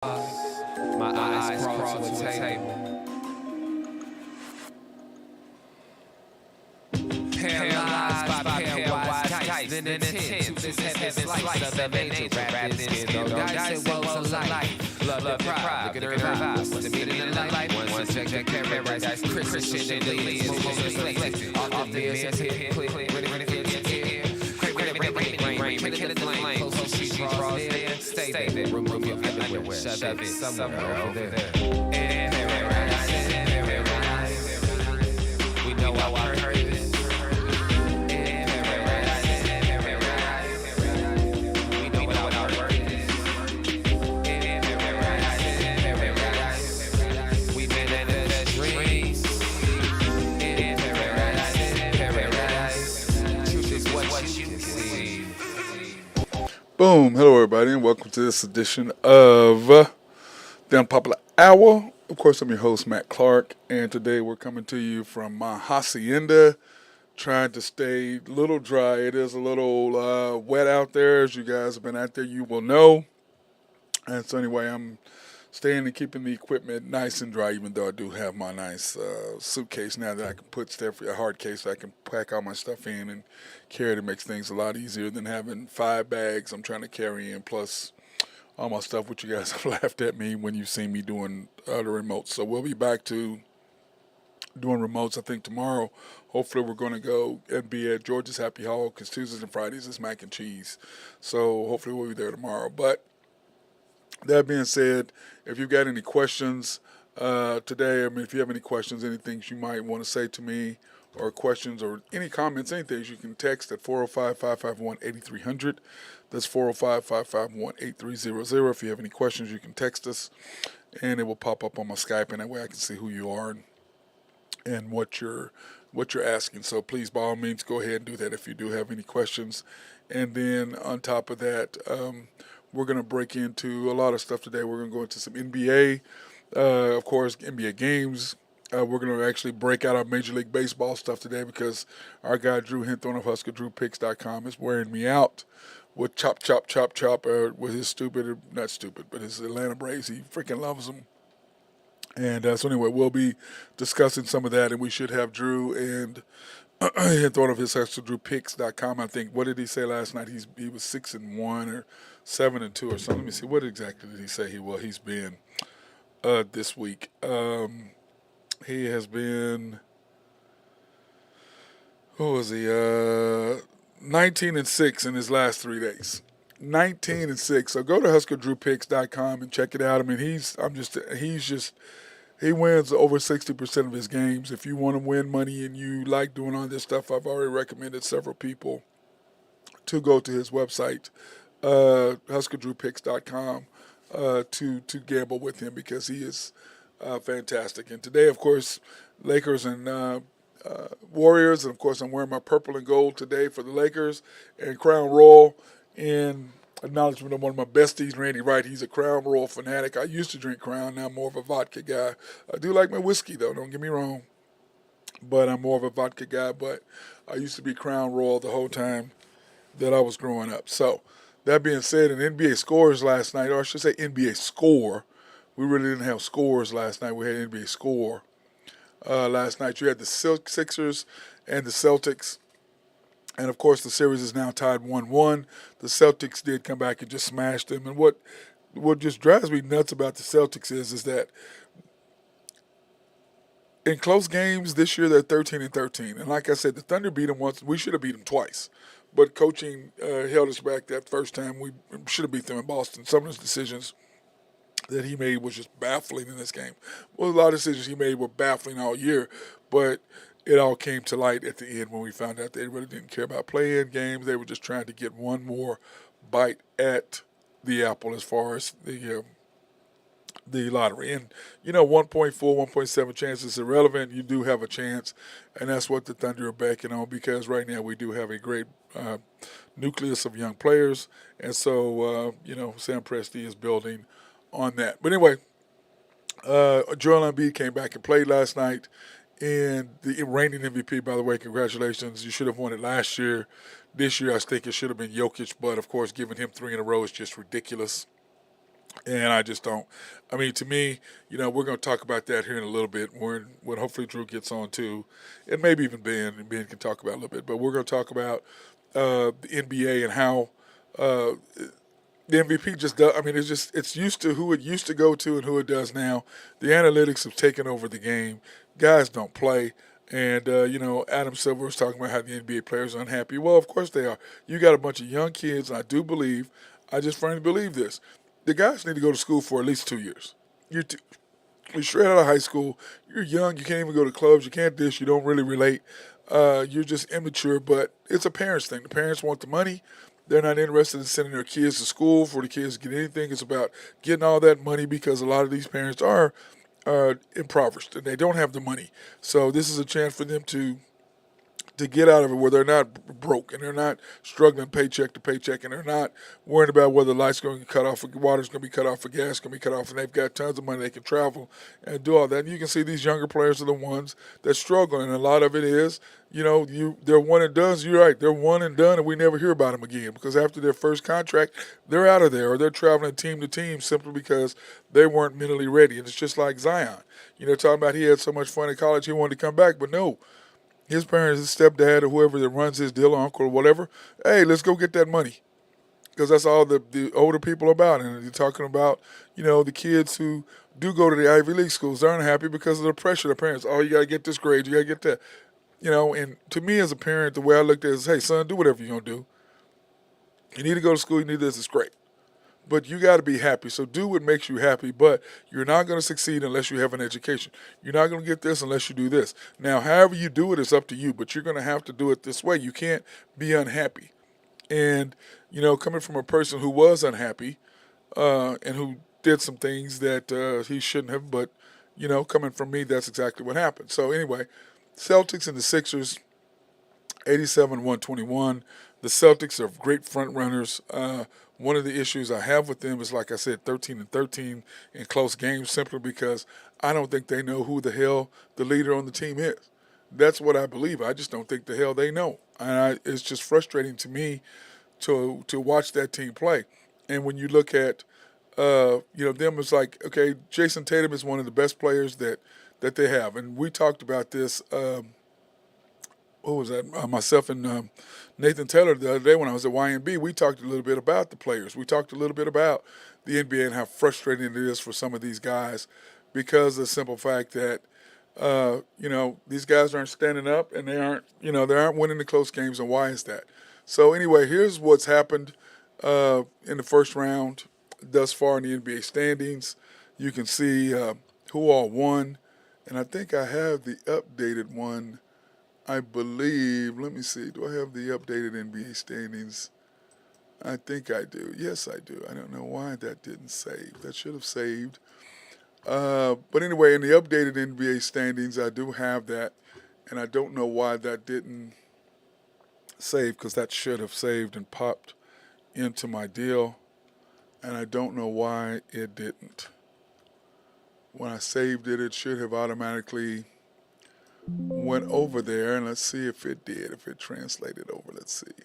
My eyes crawl to a table. Paralyzed by pair-wise kites, then intent to this heaven slice of an angel wrapped in skin. No dice and woes of life. Love and pride, look at her vibes. What's the meaning of life? One subject paradise, Christian chandeliers, most reflected. Off the mirrors, hit, click, ready for the air. Rain, kill it, the flame. Close she draws near. Stay there, remove your underwear. Shove it somewhere over there. And paradise, we know our purpose. Boom. Hello, everybody, and welcome to this edition of the Unpopular Hour. Of course, I'm your host, Matt Clark, and today we're coming to you from my hacienda, trying to stay a little dry. It is a little wet out there. As you guys have been out there, you will know. And so anyway, I'm staying and keeping the equipment nice and dry, even though I do have my nice suitcase now that I can put stuff, a hard case that I can pack all my stuff in and carry it. It makes things a lot easier than having 5 bags I'm trying to carry in, plus all my stuff, which you guys have laughed at me when you've seen me doing the remotes. So we'll be back to doing remotes, I think, tomorrow. Hopefully we're going to go and be at George's Happy Hall, because Tuesdays and Fridays is mac and cheese. So hopefully we'll be there tomorrow. But that being said, if you've got any questions today, if you have any questions, any things you might want to say to me, or questions, or any comments, anything, you can text at 405-551-8300. That's 405-551-8300. If you have any questions, you can text us, and it will pop up on my Skype, and that way I can see who you are and what you're asking. So please, by all means, go ahead and do that if you do have any questions. And then on top of that, we're going to break into a lot of stuff today. We're going to go into some NBA, of course, NBA games. We're going to actually break out our Major League Baseball stuff today, because our guy Drew Hinthorn of HuskerDrewPicks.com is wearing me out with chop, with his not stupid, but his Atlanta Braves. He freaking loves them. And so anyway, we'll be discussing some of that, and we should have Drew and Hinthorn of his HuskerDrewPicks.com. I think, what did he say last night? He was 6-1 or 7-2 or something. Let me see. What exactly did he say he's been this week? He has been, what was he? 19-6 in his last 3 days. 19-6. So go to HuskerDrewPicks.com and check it out. I mean, he wins over 60% of his games. If you want to win money and you like doing all this stuff, I've already recommended several people to go to his website, HuskerDrewPicks.com, to gamble with him, because he is fantastic. And today, of course, Lakers and Warriors, and of course I'm wearing my purple and gold today for the Lakers, and Crown Royal in acknowledgement of one of my besties, Randy Wright. He's a Crown Royal fanatic. I used to drink Crown, now I'm more of a vodka guy. I do like my whiskey, though, don't get me wrong, but I'm more of a vodka guy. But I used to be Crown Royal the whole time that I was growing up. So that being said, in NBA scores last night, or I should say NBA score, we really didn't have scores last night. We had NBA score last night. You had the Sixers and the Celtics. And, of course, the series is now tied 1-1. The Celtics did come back and just smash them. And what just drives me nuts about the Celtics is that in close games this year, they're 13-13. And like I said, the Thunder beat them once. We should have beat them twice. But coaching held us back that first time. We should have beat them in Boston. Some of his decisions that he made was just baffling in this game. Well, a lot of decisions he made were baffling all year, but it all came to light at the end when we found out they really didn't care about playing games. They were just trying to get one more bite at the apple as far as the lottery. And, 1.4, 1.7 chance is irrelevant. You do have a chance, and that's what the Thunder are banking on, because right now we do have a great nucleus of young players. And so, Sam Presti is building on that. But anyway, Joel Embiid came back and played last night, and the reigning MVP, by the way, congratulations. You should have won it last year. This year, I think it should have been Jokic, but, of course, giving him 3 in a row is just ridiculous. And I just don't. I mean, to me, we're going to talk about that here in a little bit when hopefully Drew gets on too, and maybe even Ben, and Ben can talk about it a little bit. But we're going to talk about the NBA and how uh, the MVP just does. I mean, it's used to who it used to go to and who it does now. The analytics have taken over the game. Guys don't play. And, Adam Silver was talking about how the NBA players are unhappy. Well, of course they are. You got a bunch of young kids, and I just firmly believe this. The guys need to go to school for at least 2 years. You're, t- you're straight out of high school. You're young. You can't even go to clubs. You can't dish. You don't really relate. You're just immature, but it's a parents thing. The parents want the money. They're not interested in sending their kids to school for the kids to get anything. It's about getting all that money because a lot of these parents are impoverished and they don't have the money. So this is a chance for them to get out of it where they're not broke and they're not struggling paycheck to paycheck and they're not worrying about whether the lights going to get cut off, or water's going to be cut off, or gas going to be cut off, and they've got tons of money. They can travel and do all that. And you can see these younger players are the ones that struggle, and a lot of it is, they're one and done. You're right, they're one and done, and we never hear about them again because after their first contract, they're out of there or they're traveling team to team simply because they weren't mentally ready. And it's just like Zion, talking about he had so much fun in college he wanted to come back, but no. His parents, his stepdad, or whoever that runs his deal, or uncle, or whatever, hey, let's go get that money. Because that's all the older people are about. And you're talking about, the kids who do go to the Ivy League schools, they're unhappy because of the pressure of the parents. Oh, you got to get this grade, you got to get that. And to me as a parent, the way I looked at it is, hey, son, do whatever you're going to do. You need to go to school, you need this, it's great. But you got to be happy. So do what makes you happy. But you're not going to succeed unless you have an education. You're not going to get this unless you do this. Now, however you do it is up to you. But you're going to have to do it this way. You can't be unhappy. And coming from a person who was unhappy and who did some things that he shouldn't have, but coming from me, that's exactly what happened. So anyway, Celtics and the Sixers 87-121. The Celtics are great front runners. One of the issues I have with them is, like I said, 13-13 in close games, simply because I don't think they know who the hell the leader on the team is. That's what I believe. I just don't think the hell they know, and it's just frustrating to me to watch that team play. And when you look at them, it's like, okay, Jason Tatum is one of the best players that they have, and we talked about this. What was that? Myself and Nathan Taylor the other day when I was at YMB, we talked a little bit about the players. We talked a little bit about the NBA and how frustrating it is for some of these guys because of the simple fact that these guys aren't standing up and they aren't winning the close games. And why is that? So anyway, here's what's happened in the first round thus far in the NBA standings. You can see who all won, and I think I have the updated one. I believe, let me see, do I have the updated NBA standings? I think I do. Yes, I do. I don't know why that didn't save. That should have saved. But anyway, in the updated NBA standings, I do have that, and I don't know why that didn't save because that should have saved and popped into my deal, and I don't know why it didn't. When I saved it, it should have automatically went over there, and let's see if it did, if it translated over. Let's see.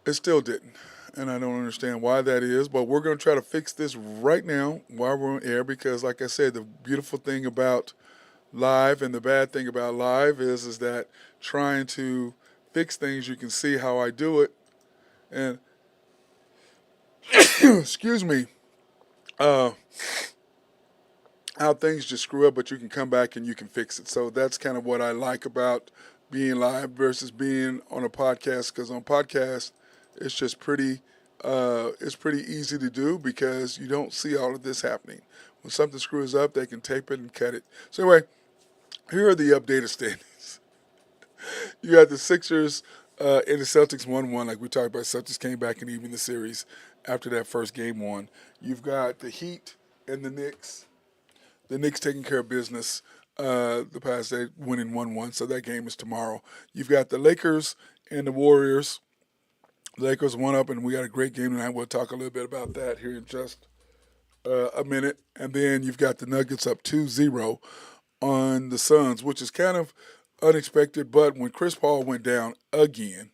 It still didn't, and I don't understand why that is, but we're going to try to fix this right now while we're on air because, like I said, the beautiful thing about live and the bad thing about live is that trying to fix things, you can see how I do it, and excuse me, uh, how things just screw up, but you can come back and you can fix it. So that's kind of what I like about being live versus being on a podcast. Because on podcast, it's just it's pretty easy to do because you don't see all of this happening. When something screws up, they can tape it and cut it. So anyway, here are the updated standings. You got the Sixers and the Celtics 1-1, like we talked about. Celtics came back and even the series after that first game one. You've got the Heat and the Knicks. The Knicks taking care of business the past day, winning 1-1, so that game is tomorrow. You've got the Lakers and the Warriors. The Lakers won up, and we got a great game tonight. We'll talk a little bit about that here in just a minute. And then you've got the Nuggets up 2-0 on the Suns, which is kind of unexpected. But when Chris Paul went down again,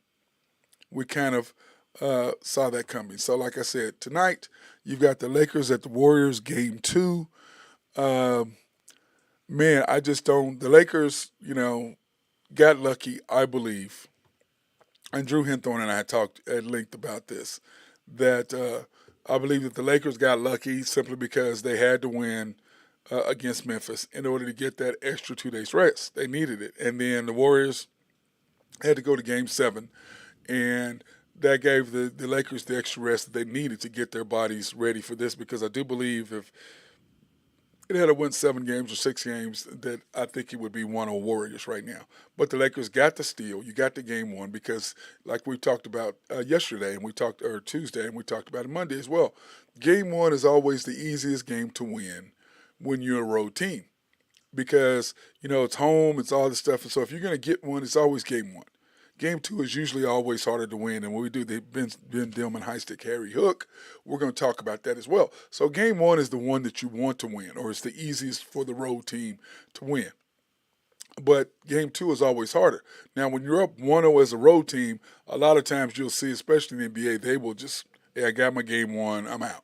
we kind of saw that coming. So, like I said, tonight you've got the Lakers at the Warriors, game two. Um, man, I just don't. The Lakers, got lucky, I believe. And Drew Hinthorn and I had talked at length about this. That I believe that the Lakers got lucky simply because they had to win against Memphis in order to get that extra 2 days rest. They needed it, and then the Warriors had to go to Game Seven, and that gave the Lakers the extra rest that they needed to get their bodies ready for this. Because I do believe if it had to win 7 games or 6 games, that I think it would be one on Warriors right now. But the Lakers got the steal. You got the game one because, like we talked about yesterday, and we talked or Tuesday, and we talked about it Monday as well. Game one is always the easiest game to win when you're a road team because it's home, it's all this stuff, and so if you're going to get one, it's always game one. Game two is usually always harder to win, and when we do the Ben Dillman high stick Harry Hook, we're going to talk about that as well. So game one is the one that you want to win, or it's the easiest for the road team to win. But game two is always harder. Now, when you're up 1-0 as a road team, a lot of times you'll see, especially in the NBA, they will just, hey, I got my game one, I'm out.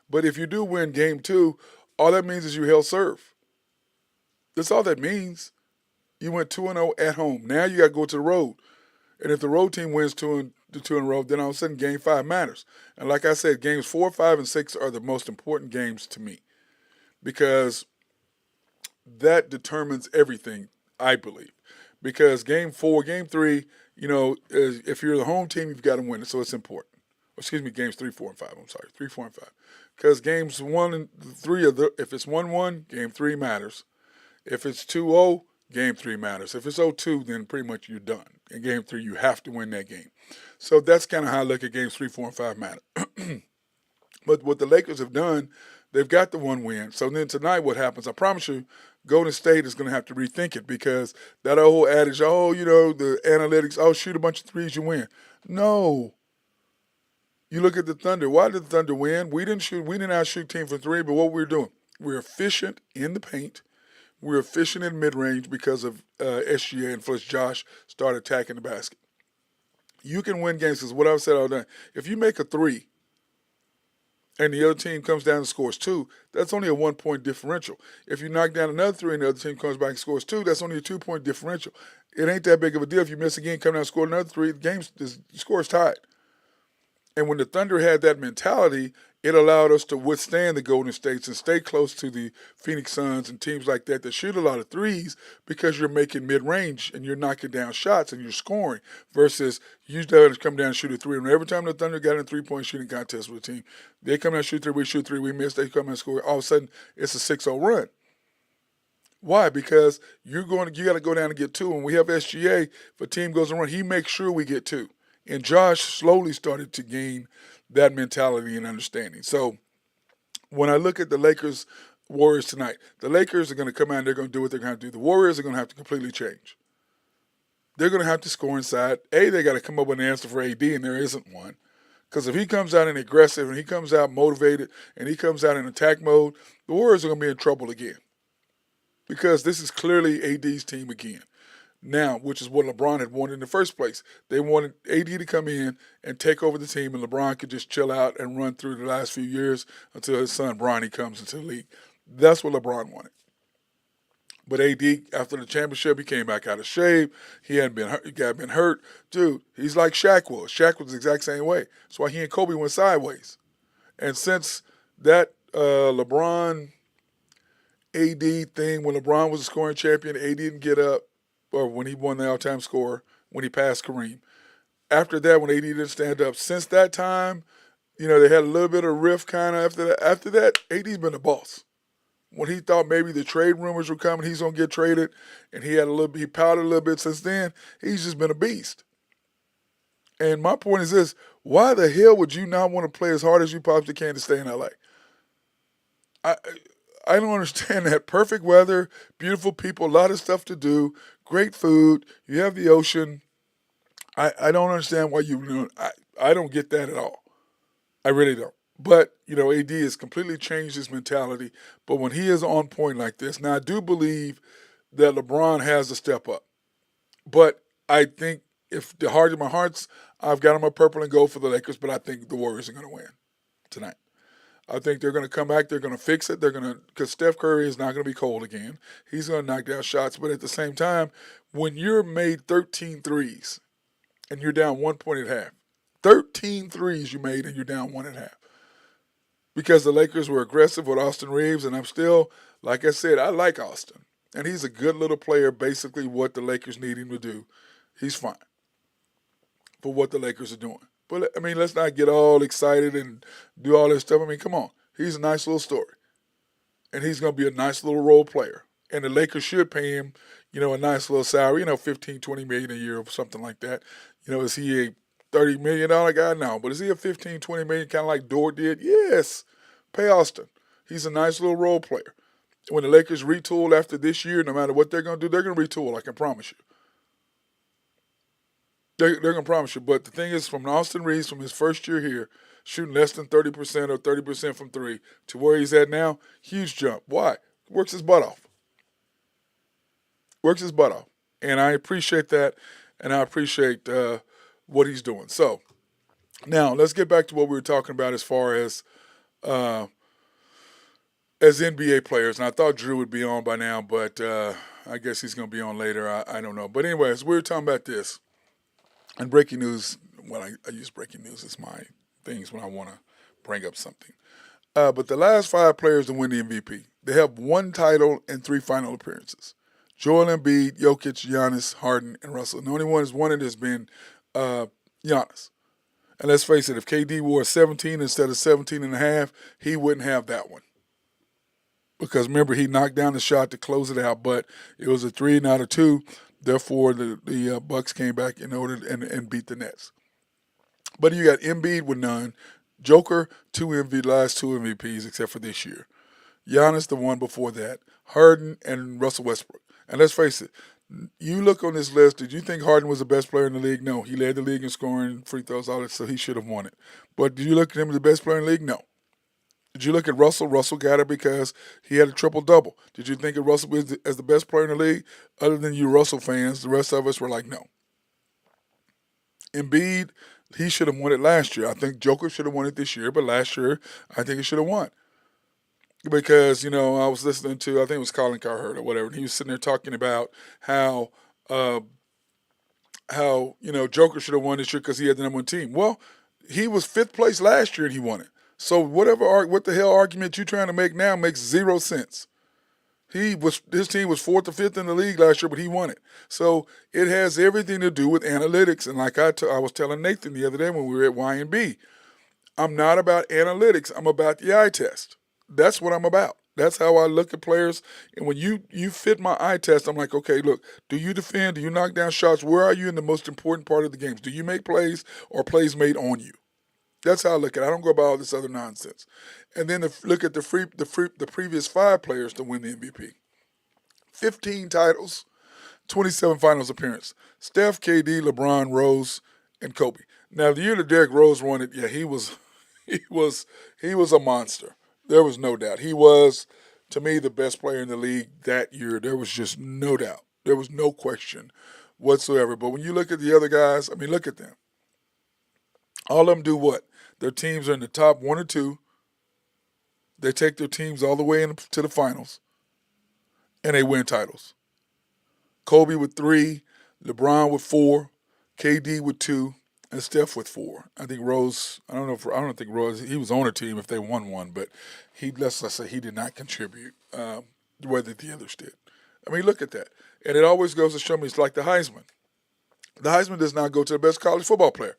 But if you do win game two, all that means is you held serve. That's all that means. You went 2-0 at home. Now you got to go to the road. And if the road team wins two in a row, then all of a sudden game five matters. And like I said, games 4, 5, and 6 are the most important games to me because that determines everything, I believe. Because game 4, game 3, if you're the home team, you've got to win it, so it's important. Excuse me, games 3, 4, and 5. I'm sorry, 3, 4, and 5. Because games 1 and 3 if it's 1-1, game 3 matters. If it's 2-0, game 3 matters. If it's 0-2, then pretty much you're done. In game 3, you have to win that game. So that's kind of how I look at games 3, 4, and 5 matter. But what the Lakers have done, they've got the one win. So then tonight what happens, I promise you, Golden State is going to have to rethink it because that whole adage, the analytics, shoot a bunch of threes, you win. No. You look at the Thunder. Why did the Thunder win? We didn't outshoot team for three, but what we were doing, we're efficient in the paint. We're efficient in mid-range because of SGA and plus Josh started attacking the basket. You can win games because what I've said all day, if you make a three and the other team comes down and scores 2, that's only a 1-point differential. If you knock down another 3 and the other team comes back and scores 2, that's only a 2-point differential. It ain't that big of a deal. If you miss again, come down and score another 3, the score is tied. And when the Thunder had that mentality, it allowed us to withstand the Golden States and stay close to the Phoenix Suns and teams like that shoot a lot of threes because you're making mid-range and you're knocking down shots and you're scoring versus you just come down and shoot a 3. And every time the Thunder got in a 3-point shooting contest with a team, they come down and shoot 3, we shoot 3, we miss, they come down and score. All of a sudden, it's a 6-0 run. Why? Because you got to go down and get 2. And we have SGA, if a team goes and run, he makes sure we get 2. And Josh slowly started to gain that mentality and understanding. So when I look at the Lakers Warriors tonight, the Lakers are going to come out and they're going to do what they're going to do. The Warriors are going to have to completely change. They're going to have to score inside. They got to come up with an answer for AD, and there isn't one. Because if he comes out and aggressive and he comes out motivated and he comes out in attack mode, the Warriors are going to be in trouble again. Because this is clearly AD's team again. Now, which is what LeBron had wanted in the first place. They wanted AD to come in and take over the team, and LeBron could just chill out and run through the last few years until his son Bronny comes into the league. That's what LeBron wanted. But AD, after the championship, he came back out of shape. He hadn't been hurt. He got been hurt. Dude, he's like Shaq was. Shaq was the exact same way. That's why he and Kobe went sideways. And since that LeBron AD thing, when LeBron was a scoring champion, AD didn't get up. Or when he won the all-time score, when he passed Kareem. After that, when AD didn't stand up, since that time, they had a little bit of rift kind of after that. After that, AD's been the boss. When he thought maybe the trade rumors were coming, he's going to get traded, and he pouted a little bit since then, he's just been a beast. And my point is this, why the hell would you not want to play as hard as you possibly can to stay in LA? I don't understand that. Perfect weather, beautiful people, a lot of stuff to do, great food, you have the ocean. I don't understand why I don't get that at all. I really don't. But, AD has completely changed his mentality. But when he is on point like this, now I do believe that LeBron has to step up. But I think if the heart of my hearts, I've got them a purple and gold for the Lakers, but I think the Warriors are going to win tonight. I think they're going to come back. They're going to fix it. They're going to, because Steph Curry is not going to be cold again. He's going to knock down shots. But at the same time, when you're made 13 threes and you're down 1 point at half, 13 threes you made and you're down 1.5. Because the Lakers were aggressive with Austin Reeves, and I'm still, like I said, I like Austin. And he's a good little player, basically what the Lakers need him to do. He's fine for what the Lakers are doing. But, I mean, let's not get all excited and do all this stuff. I mean, come on. He's a nice little story. And he's going to be a nice little role player. And the Lakers should pay him, a nice little salary, 15, 20 million a year or something like that. Is he a $30 million guy? No. But is he a 15, 20 million kind of like Dort did? Yes. Pay Austin. He's a nice little role player. When the Lakers retool after this year, no matter what they're going to do, they're going to retool, I can promise you. They're going to promise you. But the thing is, from Austin Reeves, from his first year here, shooting less than 30% or 30% from three to where he's at now, huge jump. Why? Works his butt off. Works his butt off. And I appreciate that, and I appreciate what he's doing. So, now, let's get back to what we were talking about as far as NBA players. And I thought Drew would be on by now, but I guess he's going to be on later. I don't know. But anyways, we were talking about this. And breaking news, well, I use breaking news as my things when I want to bring up something. But the last 5 players to win the MVP, they have 1 title and 3 final appearances. Joel Embiid, Jokic, Giannis, Harden, and Russell. And the only one who's won it has been Giannis. And let's face it, if KD wore 17 instead of 17 and a half, he wouldn't have that one. Because remember, he knocked down the shot to close it out, but it was a 3, not a 2. Therefore, the Bucks came back in order and beat the Nets. But you got Embiid with none. Joker, last 2 MVPs except for this year. Giannis, the one before that. Harden and Russell Westbrook. And let's face it, you look on this list, did you think Harden was the best player in the league? No. He led the league in scoring, free throws, all that, so he should have won it. But did you look at him as the best player in the league? No. Did you look at Russell? Russell got it because he had a triple-double. Did you think of Russell as the best player in the league? Other than you Russell fans, the rest of us were like, no. Embiid, he should have won it last year. I think Joker should have won it this year, but last year, I think he should have won. Because, I was listening to, I think it was Colin Cowherd or whatever, and he was sitting there talking about how Joker should have won this year because he had the number 1 team. Well, he was 5th place last year and he won it. So what the hell argument you trying to make now makes 0 sense. His team was 4th or 5th in the league last year, but he won it. So it has everything to do with analytics. And like I was telling Nathan the other day when we were at Y&B, I'm not about analytics. I'm about the eye test. That's what I'm about. That's how I look at players. And when you fit my eye test, I'm like, okay, look, do you defend? Do you knock down shots? Where are you in the most important part of the games? Do you make plays or plays made on you? That's how I look at it. I don't go about all this other nonsense. And then look at the previous 5 players to win the MVP. 15 titles, 27 finals appearances. Steph, KD, LeBron, Rose, and Kobe. Now, the year that Derrick Rose won it, yeah, he was a monster. There was no doubt. He was, to me, the best player in the league that year. There was just no doubt. There was no question whatsoever. But when you look at the other guys, I mean, look at them. All of them do what? Their teams are in the top 1 or 2. They take their teams all the way into the finals, and they win titles. Kobe with 3, LeBron with 4, KD with 2, and Steph with 4. I think Rose. I don't think Rose. He was on a team if they won one, but let's say he did not contribute the way that the others did. I mean, look at that, and it always goes to show me it's like the Heisman. The Heisman does not go to the best college football player.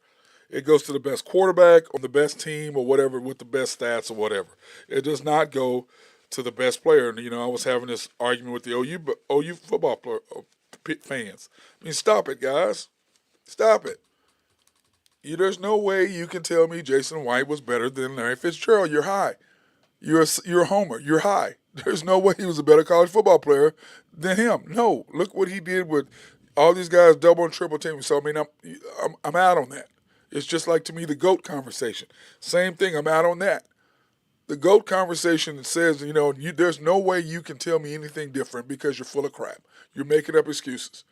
It goes to the best quarterback or the best team or whatever with the best stats or whatever. It does not go to the best player. And, I was having this argument with the OU football player, fans. I mean, stop it, guys. Stop it. There's no way you can tell me Jason White was better than Larry Fitzgerald. You're high. You're a homer. You're high. There's no way he was a better college football player than him. No. Look what he did with all these guys double and triple teaming. So, I mean, I'm out on that. It's just like, to me, the GOAT conversation. Same thing, I'm out on that. The GOAT conversation says, there's no way you can tell me anything different because you're full of crap. You're making up excuses.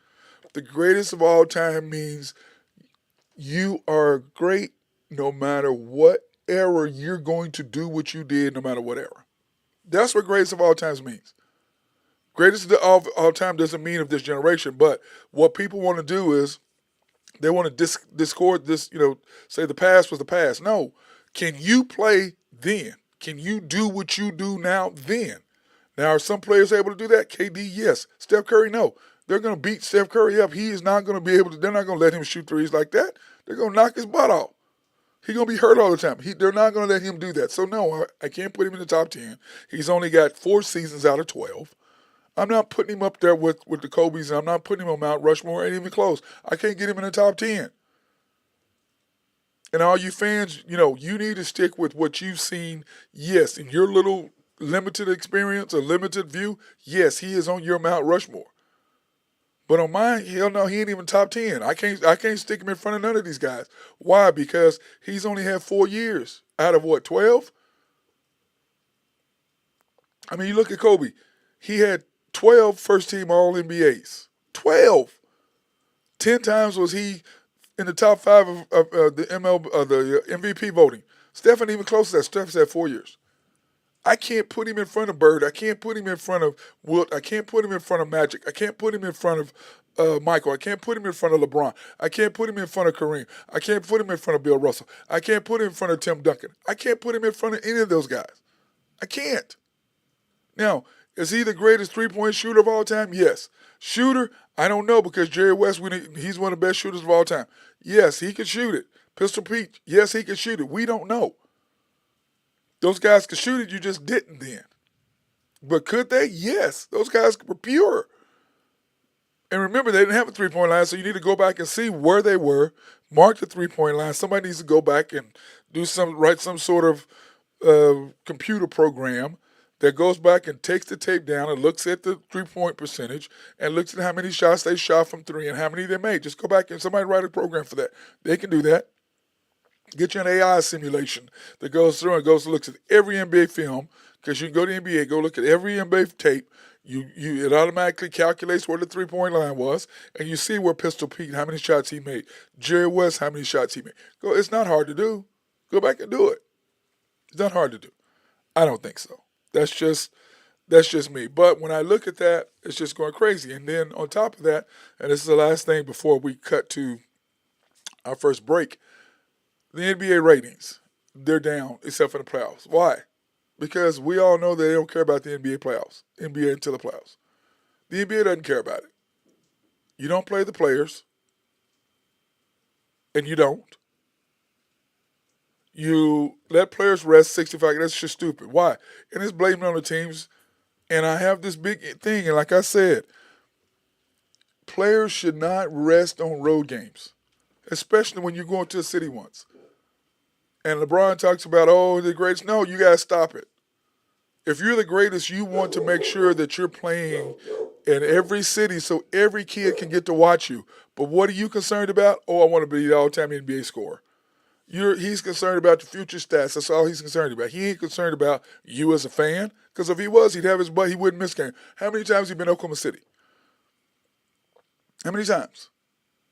The greatest of all time means You are great no matter what era you're going to do what you did, no matter what era. That's what greatest of all times means. Greatest of all time doesn't mean of this generation, but what people want to do is they want to discord this, say the past was the past. No. Can you play then? Can you do what you do now then? Now, are some players able to do that? KD, yes. Steph Curry, no. They're going to beat Steph Curry up. He is not going to be able to, they're not going to let him shoot threes like that. They're going to knock his butt off. He's going to be hurt all the time. They're not going to let him do that. So, no, I can't put him in the top 10. He's only got 4 seasons out of 12. I'm not putting him up there with the Kobe's, and I'm not putting him on Mount Rushmore. Ain't even close. I can't get him in the top 10. And all you fans, you need to stick with what you've seen. Yes, in your little limited experience or limited view, yes, he is on your Mount Rushmore. But on mine, hell no, he ain't even top 10. I can't stick him in front of none of these guys. Why? Because he's only had 4 years out of what, 12? I mean, you look at Kobe. He had 12 first-team All-NBAs. 12. 10 times was he in the top 5 of the the MVP voting. Steph ain't even close to that. Steph's had 4 years. I can't put him in front of Bird. I can't put him in front of Wilt. I can't put him in front of Magic. I can't put him in front of Michael. I can't put him in front of LeBron. I can't put him in front of Kareem. I can't put him in front of Bill Russell. I can't put him in front of Tim Duncan. I can't put him in front of any of those guys. I can't. Now, is he the greatest three-point shooter of all time? Yes. Shooter, I don't know, because Jerry West, he's one of the best shooters of all time. Yes, he can shoot it. Pistol Pete, yes, he can shoot it. We don't know. Those guys could shoot it, you just didn't then. But could they? Yes. Those guys were pure. And remember, they didn't have a three-point line, so you need to go back and see where they were, mark the three-point line. Somebody needs to go back and write some sort of computer program that goes back and takes the tape down and looks at the three-point percentage and looks at how many shots they shot from three and how many they made. Just go back and somebody write a program for that. They can do that. Get you an AI simulation that goes through and looks at every NBA film, because you can go to NBA, go look at every NBA tape. It automatically calculates where the three-point line was, and you see where Pistol Pete, how many shots he made. Jerry West, how many shots he made. It's not hard to do. Go back and do it. It's not hard to do. I don't think so. That's just me. But when I look at that, it's just going crazy. And then on top of that, and this is the last thing before we cut to our first break, the NBA ratings, they're down except for the playoffs. Why? Because we all know that they don't care about the NBA playoffs, NBA until the playoffs. The NBA doesn't care about it. You don't play the players, and you don't. You let players rest 65. That's just stupid. Why? And it's blaming on the teams. And I have this big thing, and like I said, players should not rest on road games, especially when you're going to a city once. And LeBron talks about, the greatest. No, you got to stop it. If you're the greatest, you want to make sure that you're playing in every city so every kid can get to watch you. But what are you concerned about? I want to be the all-time NBA scorer. He's concerned about the future stats. That's all he's concerned about. He ain't concerned about you as a fan, because if he was, he'd have his butt. He wouldn't miss game. How many times has he been to Oklahoma City? How many times?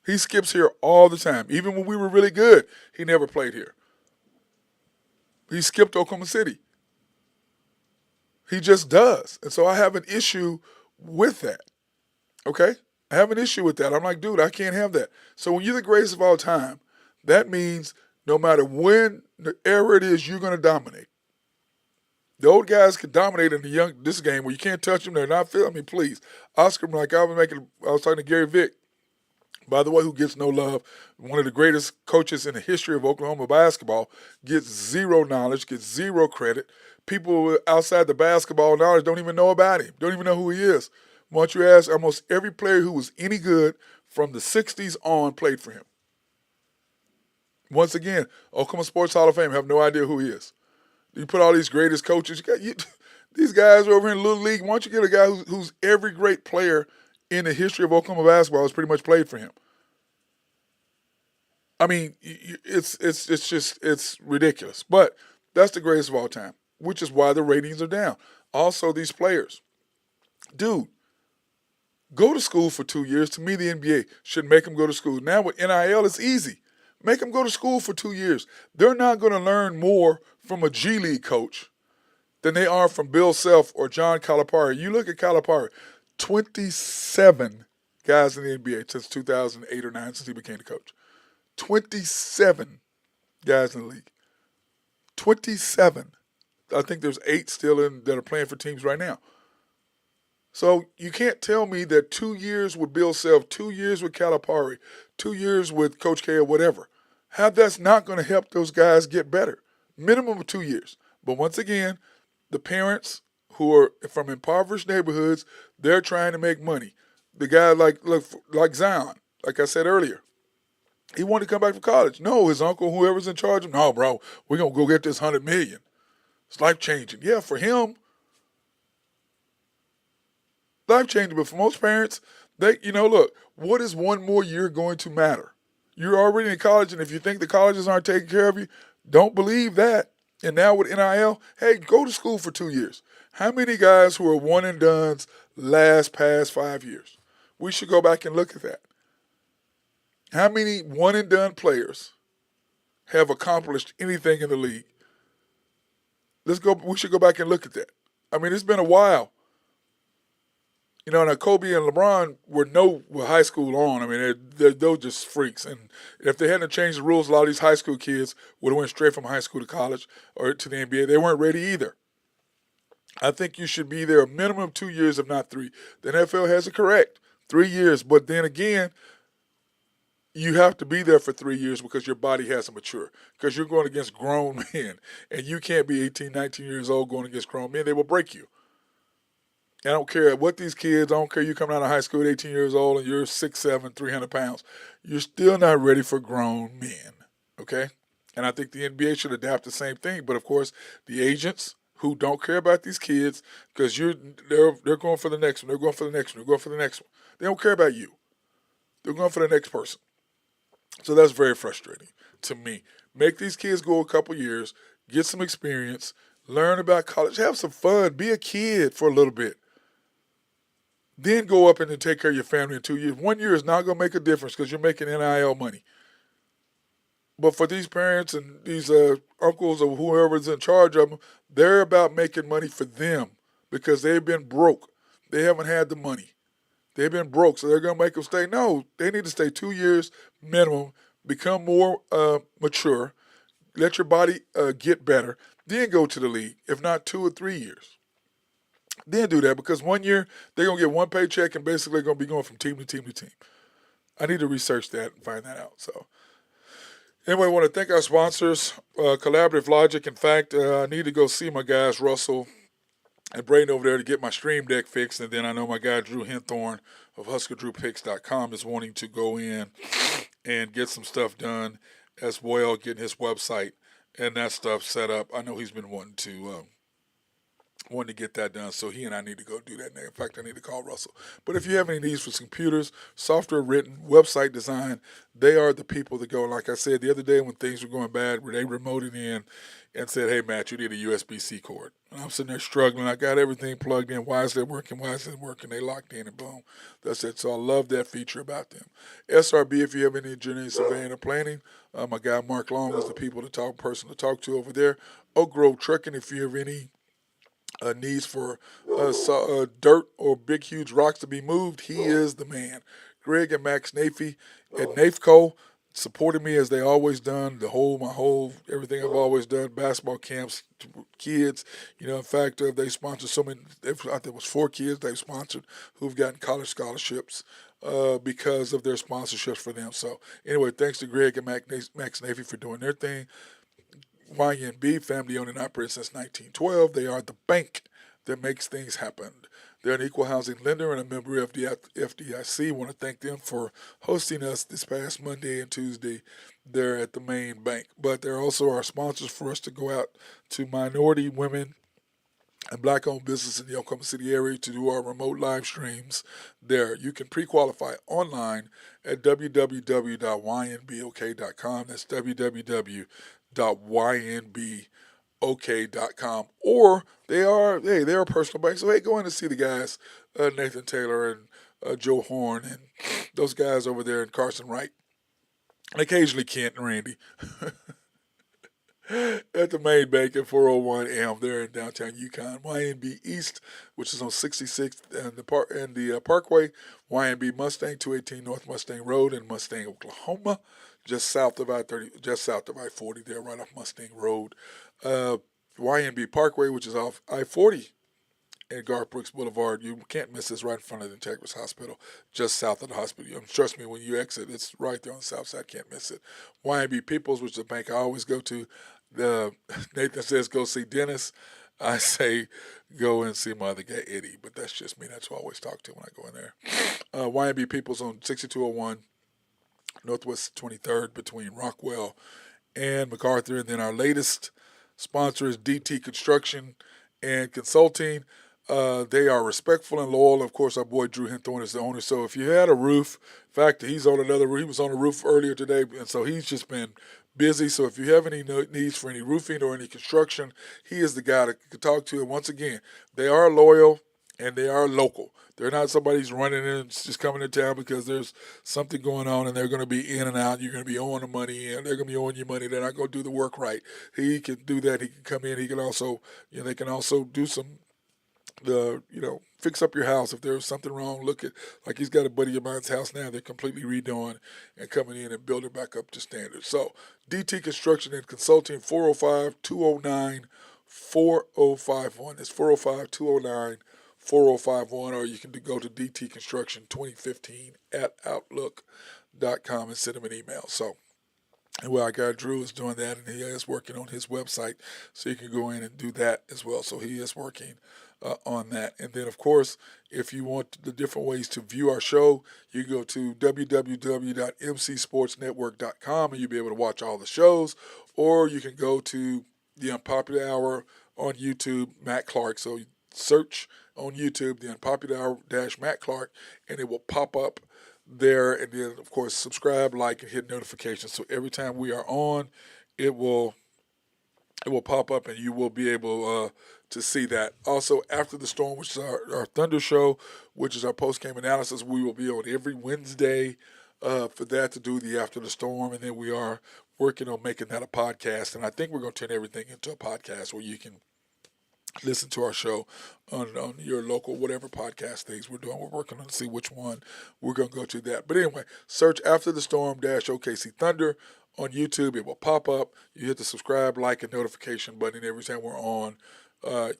He skips here all the time. Even when we were really good, he never played here. He skipped Oklahoma City. He just does. And so I have an issue with that. Okay? I have an issue with that. I'm like, dude, I can't have that. So when you're the greatest of all time, that means no matter when the era it is, you're going to dominate. The old guys can dominate in this game where you can't touch them. They're not feeling me, please. Oscar, like I was talking to Gary Vick, by the way, who gets no love. One of the greatest coaches in the history of Oklahoma basketball, gets zero knowledge, gets zero credit. People outside the basketball knowledge don't even know about him, don't even know who he is. Once you ask, almost every player who was any good from the 60s on played for him. Once again, Oklahoma Sports Hall of Fame have no idea who he is. You put all these greatest coaches, these guys are over in Little League. Why don't you get a guy who's every great player in the history of Oklahoma basketball has pretty much played for him? I mean, it's ridiculous. But that's the greatest of all time, which is why the ratings are down. Also, these players. Dude, go to school for 2 years. To me, the NBA should make them go to school. Now with NIL, it's easy. Make them go to school for 2 years. They're not going to learn more from a G League coach than they are from Bill Self or John Calipari. You look at Calipari, 27 guys in the NBA since 2008 or 9 since he became the coach. 27 guys in the league. 27. I think there's 8 still in that are playing for teams right now. So you can't tell me that 2 years with Bill Self, 2 years with Calipari, 2 years with Coach K or whatever, how that's not going to help those guys get better. Minimum of 2 years. But once again, the parents who are from impoverished neighborhoods, they're trying to make money. The guy like Zion, like I said earlier, he wanted to come back from college. No, his uncle, whoever's in charge of him, no, bro, we're going to go get this $100 million. It's life-changing. Yeah, for him, life-changing. But for most parents, look, what is one more year going to matter? You're already in college, and if you think the colleges aren't taking care of you, don't believe that. And now with NIL, hey, go to school for 2 years. How many guys who are one and dones last past 5 years? We should go back and look at that. How many one and done players have accomplished anything in the league? We should go back and look at that. I mean, it's been a while. Now Kobe and LeBron were high school on. I mean, they're just freaks. And if they hadn't changed the rules, a lot of these high school kids would have went straight from high school to college or to the NBA. They weren't ready either. I think you should be there a minimum of 2 years, if not 3. The NFL has it correct, 3 years. But then again, you have to be there for 3 years because your body has to mature. Because you're going against grown men. And you can't be 18, 19 years old going against grown men. They will break you. I don't care what these kids, I don't care you coming out of high school at 18 years old and you're 6'7", 300 pounds. You're still not ready for grown men, okay? And I think the NBA should adapt the same thing. But, of course, the agents who don't care about these kids because they're going for the next one, they're going for the next one, they're going for the next one. They don't care about you. They're going for the next person. So that's very frustrating to me. Make these kids go a couple years, get some experience, learn about college, have some fun, be a kid for a little bit. Then go up and then take care of your family in 2 years. 1 year is not going to make a difference because you're making NIL money. But for these parents and these uncles or whoever's in charge of them, they're about making money for them because they've been broke. They haven't had the money. They've been broke, so they're going to make them stay. No, they need to stay 2 years minimum, become more mature, let your body get better, then go to the league, if not 2 or 3 years. Then do that because 1 year they're going to get one paycheck and basically going to be going from team to team to team. I need to research that and find that out. So anyway, I want to thank our sponsors, Collaborative Logic. In fact, I need to go see my guys, Russell and Braden over there to get my Stream Deck fixed. And then I know my guy, Drew Henthorn of HuskerDrewPicks.com is wanting to go in and get some stuff done as well, getting his website and that stuff set up. I know he's been wanting to get that done, so he and I need to go do that. In fact, I need to call Russell. But if you have any needs for computers, software written, website design, they are the people to go. Like I said the other day when things were going bad, where they remoted in and said, hey, Matt, you need a USB-C cord. And I'm sitting there struggling. I got everything plugged in. Why is that working? Why is it working? They locked in and boom. That's it. So I love that feature about them. SRB, if you have any engineering, surveying, or planning, my guy Mark Long is the person to talk to over there. Oak Grove Trucking, if you have any needs for dirt or big, huge rocks to be moved, he is the man. Greg and Max Nafee at NAFCO supported me as they always done. Everything I've always done, basketball camps, kids. In fact, they sponsored so many. I think it was 4 kids they've sponsored who've gotten college scholarships because of their sponsorships for them. So anyway, thanks to Greg and Max Nafee for doing their thing. YNB, family owned and operated since 1912. They are the bank that makes things happen. They're an equal housing lender and a member of the FDIC. Want to thank them for hosting us this past Monday and Tuesday there at the main bank. But they're also our sponsors for us to go out to minority women and black-owned business in the Oklahoma City area to do our remote live streams there. You can pre-qualify online at www.ynbok.com. That's www.ynbok.com. Or they're a personal bank. So, hey, go in and see the guys, Nathan Taylor and Joe Horn and those guys over there in Carson Wright. occasionally Kent and Randy at the main bank at 401 Elm there in downtown Yukon. YNB East, which is on 66th and the Parkway. YNB Mustang, 218 North Mustang Road in Mustang, Oklahoma, just south of I-30, just south of I-40 there, right off Mustang Road. YNB Parkway, which is off I-40 and Garth Brooks Boulevard. You can't miss this, right in front of the Integris Hospital, just south of the hospital. Trust me, when you exit, it's right there on the south side. Can't miss it. YNB Peoples, which is a bank I always go to. Nathan says go see Dennis. I say go and see my other guy Eddie, but that's just me. That's who I always talk to when I go in there. YNB Peoples on 6201 Northwest 23rd between Rockwell and MacArthur. And then our latest sponsor is DT Construction and Consulting. They are respectful and loyal. Of course, our boy Drew Hinthorn is the owner. So if you had a roof, in fact, he's on another roof. He was on a roof earlier today, and so he's just been busy. So if you have any needs for any roofing or any construction, he is the guy to talk to. And once again, they are loyal and they are local. They're not somebody who's running in and just coming to town because there's something going on and they're going to be in and out. You're going to be owing the money and they're going to be owing you money. They're not going to do the work right. He can do that. He can come in. He can also, they can also do some fix up your house if there's something wrong. Look at, like he's got a buddy of mine's house now. They're completely redoing and coming in and building back up to standard. So DT Construction and Consulting, 405-209-4051. It's 405-209-4051, or you can go to DT Construction 2015 at outlook.com and send them an email. So, well, our guy Drew is doing that, and he is working on his website, so you can go in and do that as well. So he is working on that. And then, of course, if you want the different ways to view our show, you go to www.mcsportsnetwork.com, and you'll be able to watch all the shows, or you can go to the Unpopular Hour on YouTube, Matt Clark. So search on YouTube the Unpopular Hour - Matt Clark, and it will pop up there. And then, of course, subscribe, like, and hit notifications. So every time we are on, it will pop up, and you will be able to see that. Also, After the Storm, which is our Thunder show, which is our post-game analysis, we will be on every Wednesday for that, to do the After the Storm. And then we are working on making that a podcast. And I think we're going to turn everything into a podcast where you can listen to our show on your local whatever podcast things we're doing. We're working on to see which one we're going to go to that. But anyway, search After the Storm - OKC Thunder on YouTube. It will pop up. You hit the subscribe, like, and notification button every time we're on.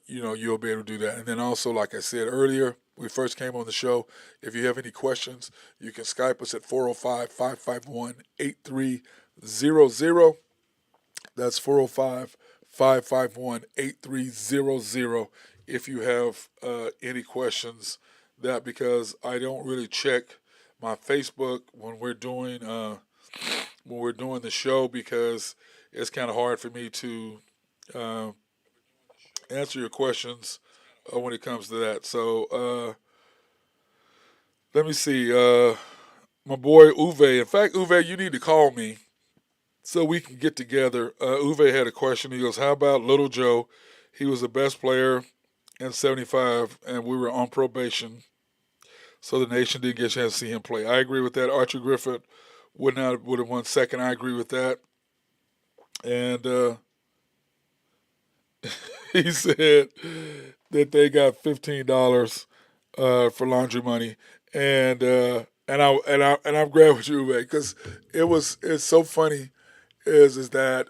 You'll be able to do that. And then also, like I said earlier, we first came on the show, if you have any questions, you can Skype us at 405-551-8300. That's 405-551-8300 if you have any questions. That, because I don't really check my Facebook when we're doing the show, because it's kind of hard for me to answer your questions when it comes to that. So let me see. My boy Uwe. In fact, Uwe, you need to call me so we can get together. Uwe had a question. He goes, how about Little Joe? He was the best player in 75, and we were on probation, so the nation didn't get a chance to see him play. I agree with that. Archie Griffith would have won second. I agree with that. And he said that they got $15 for laundry money, and I'm glad with you, Uwe, because it's so funny. Is that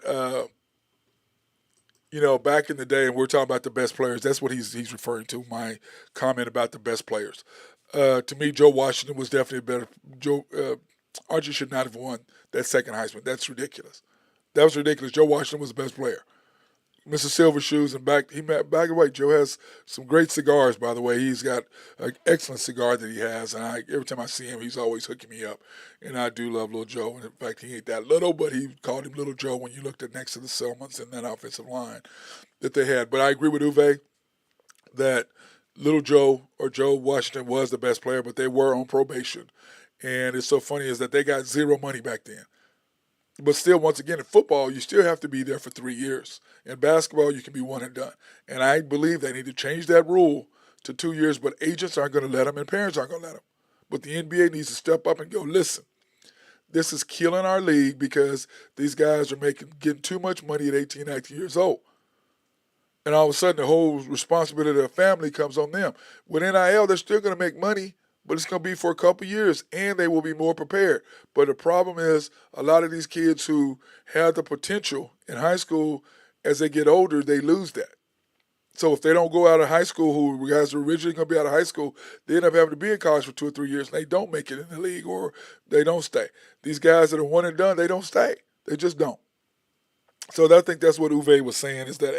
back in the day, and we're talking about the best players. That's what he's referring to. My comment about the best players. To me, Joe Washington was definitely better. Archie should not have won that second Heisman. That's ridiculous. That was ridiculous. Joe Washington was the best player. Mr. Silver Shoes, and back the way, Joe has some great cigars, by the way. He's got an excellent cigar that he has, and every time I see him, he's always hooking me up. And I do love Little Joe. And in fact, he ain't that little, but he called him Little Joe when you looked at next to the Selmans and that offensive line that they had. But I agree with Uwe that Little Joe, or Joe Washington, was the best player, but they were on probation. And it's so funny is that they got zero money back then. But still, once again, in football, you still have to be there for 3 years. In basketball, you can be one and done. And I believe they need to change that rule to 2 years, but agents aren't going to let them and parents aren't going to let them. But the NBA needs to step up and go, listen, this is killing our league because these guys are getting too much money at 18, 19 years old. And all of a sudden, the whole responsibility of the family comes on them. With NIL, they're still going to make money, but it's going to be for a couple years, and they will be more prepared. But the problem is, a lot of these kids who have the potential in high school, as they get older, they lose that. So if they don't go out of high school, who guys are originally going to be out of high school, they end up having to be in college for 2 or 3 years, and they don't make it in the league, or they don't stay. These guys that are one and done, they don't stay. They just don't. So I think that's what Uwe was saying, is that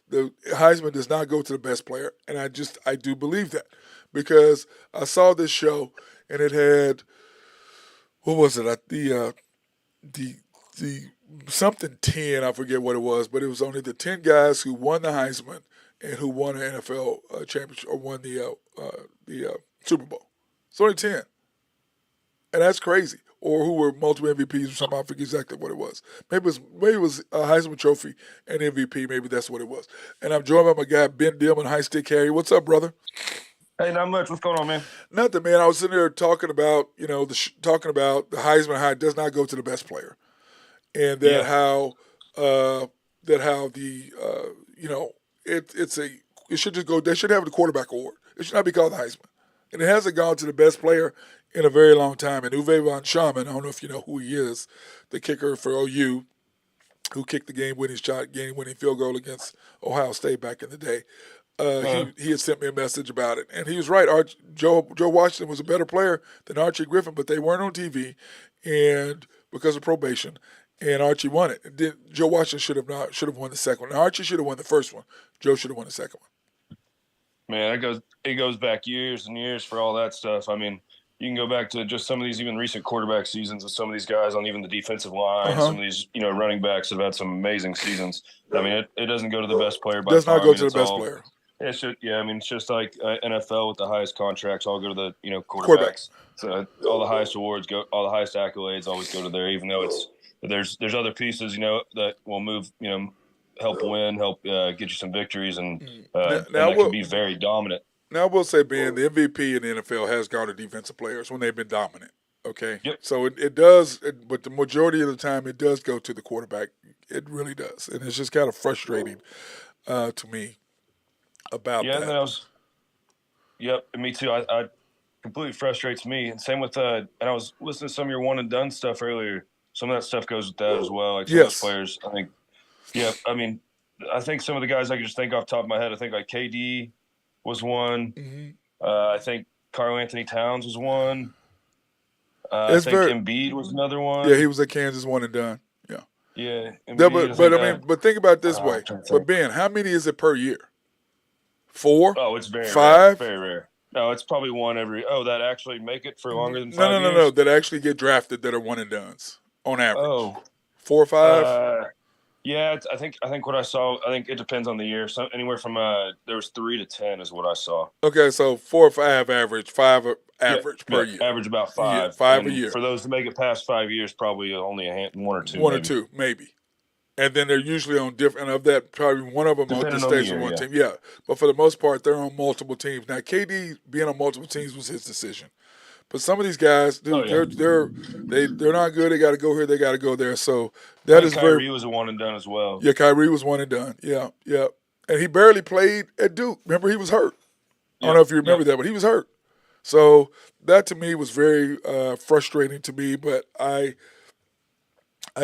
the Heisman does not go to the best player, and I do believe that, because I saw this show and it had, what was it? The something 10, I forget what it was, but it was only the 10 guys who won the Heisman and who won an NFL championship, or won the Super Bowl. It's only 10, and that's crazy. Or who were multiple MVPs or something. I forget exactly what it was. Maybe it was a Heisman Trophy and MVP. Maybe that's what it was. And I'm joined by my guy Ben Dillman, High Stick Harry. What's up, brother? Hey, not much. What's going on, man? Nothing, man. I was sitting there talking about talking about the Heisman, how it does not go to the best player, and that Yeah. how the it should just go. They should have the quarterback award. It should not be called the Heisman, and it hasn't gone to the best player in a very long time. And Uwe von Schamann, I don't know if you know who he is, the kicker for OU, who kicked the game-winning field goal against Ohio State back in the day. He had sent me a message about it, and he was right. Joe Washington was a better player than Archie Griffin, but they weren't on TV, and because of probation, and Archie won it. And then Joe Washington should have won the second one. Now, Archie should have won the first one. Joe should have won the second one. Man, it goes back years and years for all that stuff. I mean, you can go back to just some of these even recent quarterback seasons of some of these guys on even the defensive line. Some of these, running backs have had some amazing seasons. I mean, it doesn't go to the best player by Does far. not go to the best player. It should, yeah. I mean, it's just like NFL with the highest contracts all go to the quarterbacks. So all the highest awards all the highest accolades always go to there. Even though there's other pieces that will move, help win, help get you some victories, and that can be very dominant. Now, I will say, Ben, the MVP in the NFL has gone to defensive players when they've been dominant. Okay? Yep. So it does, but the majority of the time it does go to the quarterback. It really does. And it's just kind of frustrating to me about that. Yep, and me too. I completely frustrates me. And same with, and I was listening to some of your one and done stuff earlier. Some of that stuff goes with that as well. Like some of those players, I think, I mean, I think some of the guys I can just think off the top of my head, I think like KD was one. I think Karl Anthony Towns was one. I think Embiid was another one. Yeah, he was at Kansas, one and done. Yeah. Yeah. Embiid, but think about it this way. But Ben, how many is it per year? 4? Oh, it's very 5? Rare. Very rare. No, it's probably one every. Oh, that actually make it for longer than 5 years? No. That actually get drafted that are one and dones on average. Oh, 4 or 5. Yeah, I think what I saw. I think it depends on the year. So anywhere from there was 3 to 10 is what I saw. Okay, so 4 or 5 average, 5 average per year. Average about 5. Yeah, 5 a year. For those to make it past 5 years, probably only one or two. One or two, maybe. And then they're usually on different. Of that, probably one of them stays on one team. Yeah, but for the most part, they're on multiple teams. Now, KD being on multiple teams was his decision. But some of these guys, dude, they're not good. They got to go here. They got to go there. So that is Kyrie was a one and done as well. Yeah, Kyrie was one and done. Yeah. And he barely played at Duke. Remember, he was hurt. I don't know if you remember that, but he was hurt. So that to me was very frustrating to me. But I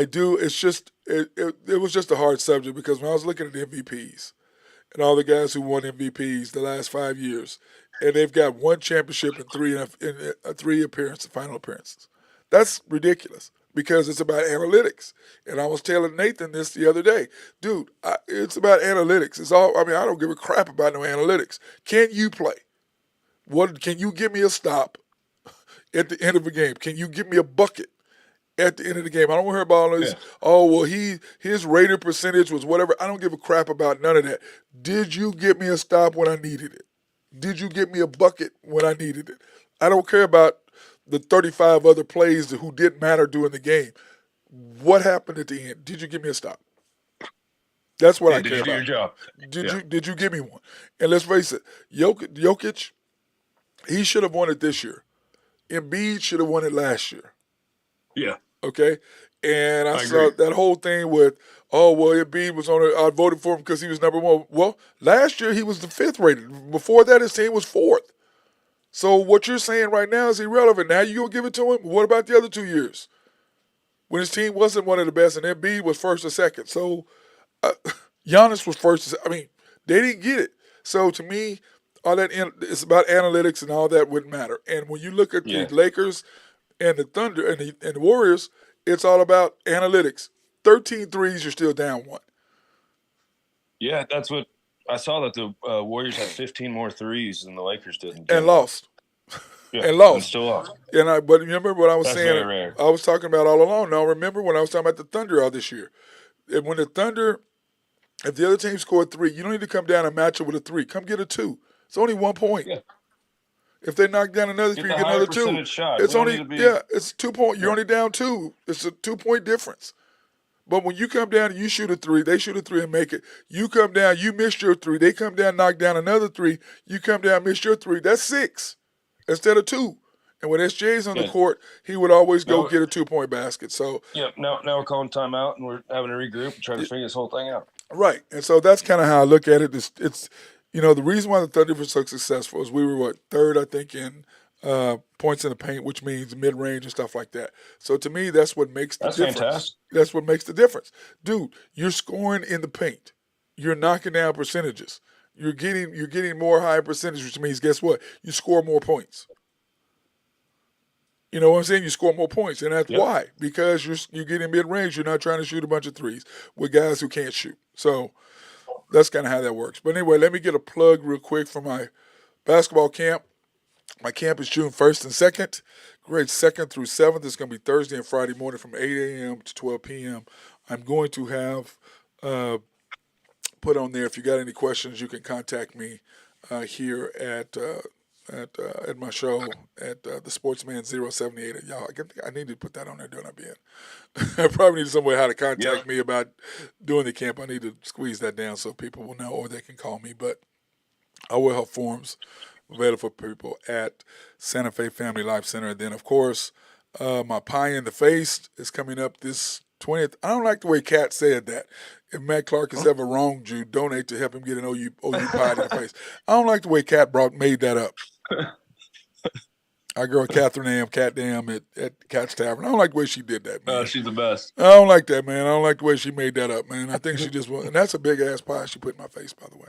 do. It's just it was just a hard subject because when I was looking at the MVPs and all the guys who won MVPs the last 5 years, and they've got one championship and three final appearances. That's ridiculous because it's about analytics. And I was telling Nathan this the other day. Dude, it's about analytics. It's all. I mean, I don't give a crap about no analytics. Can you play? Can you give me a stop at the end of a game? Can you give me a bucket at the end of the game? I don't want to hear about all this. Yeah. Oh, well, his rating percentage was whatever. I don't give a crap about none of that. Did you get me a stop when I needed it? Did you get me a bucket when I needed it? I don't care about the 35 other plays who didn't matter during the game. What happened at the end? Did you give me a stop? That's what I care about. Did you do your job? Did you give me one? And let's face it, Jokic, he should have won it this year. Embiid should have won it last year. Yeah. Okay, and I saw agree. that whole thing with, oh well, Embiid was on it. I voted for him because he was number one. Well, last year he was the fifth rated. Before that, his team was fourth. So what you're saying right now is irrelevant. Now you gonna give it to him? What about the other 2 years when his team wasn't one of the best and Embiid was first or second? So uh, Giannis was first. I mean, they didn't get it. So to me, all that it's about analytics and all that wouldn't matter. And when you look at the Yeah. Lakers and the Thunder and the Warriors, it's all about analytics. 13 threes, you're still down one. Yeah, that's what I saw, that the Warriors had 15 more threes than the Lakers did in And game one. lost. Yeah, And and lost. still lost. But remember what I was That's very saying, rare. I was talking about all along. Now remember when I was talking about the Thunder all this year. And when the Thunder, if the other team scored three, you don't need to come down and match it with a three. Come get a two. It's only 1 point. Yeah, If they knock down another get three, you the get higher another two. percentage shot. We It's don't need only to be. it's 2 point. You're Yeah, only down two. It's a 2 point difference. But when you come down and you shoot a three, they shoot a three and make it. You come down, you missed your three. They come down, knock down another three. You come down, miss your three. That's six instead of two. And when SJ's on the yeah. court, he would always go Now, get a 2 point basket. So yeah. Now we're calling timeout and we're having a regroup and try to figure this whole thing out. right, and so that's kind of how I look at it. It's the reason why the Thunder were so successful is we were third, I think, in points in the paint, which means mid range and stuff like that. So to me, that's what makes the That's difference. fantastic. That's what makes the difference, dude. You're scoring in the paint. You're knocking down percentages. You're getting more high percentage, which means guess what? You score more points. You know what I'm saying? You score more points, and that's Yep. why, because you're getting mid range. You're not trying to shoot a bunch of threes with guys who can't shoot. So that's kind of how that works. But anyway, let me get a plug real quick for my basketball camp. My camp is June 1st and 2nd. Grades 2nd through 7th. It's going to be Thursday and Friday morning from 8 a.m. to 12 p.m. I'm going to have put on there, if you got any questions, you can contact me here at my show at the Sportsman 078. Y'all, I need to put that on there, don't I, Ben? I probably need somewhere how to Yeah. contact me about doing the camp. I need to squeeze that down so people will know, or they can call me. But I will have forms available for people at Santa Fe Family Life Center. And then, of course, my Pie in the Face is coming up this 20th. I don't like the way Kat said that. If Matt Clark has ever wronged you, donate to help him get an OU pie in the face. I don't like the way Kat made that up. Our girl Catherine Am, Cat Dam at Cat's Tavern. I don't like the way she did that, man. She's the best. I don't like that, man. I don't like the way she made that up, man. I think she just and that's a big ass pie she put in my face, by the way.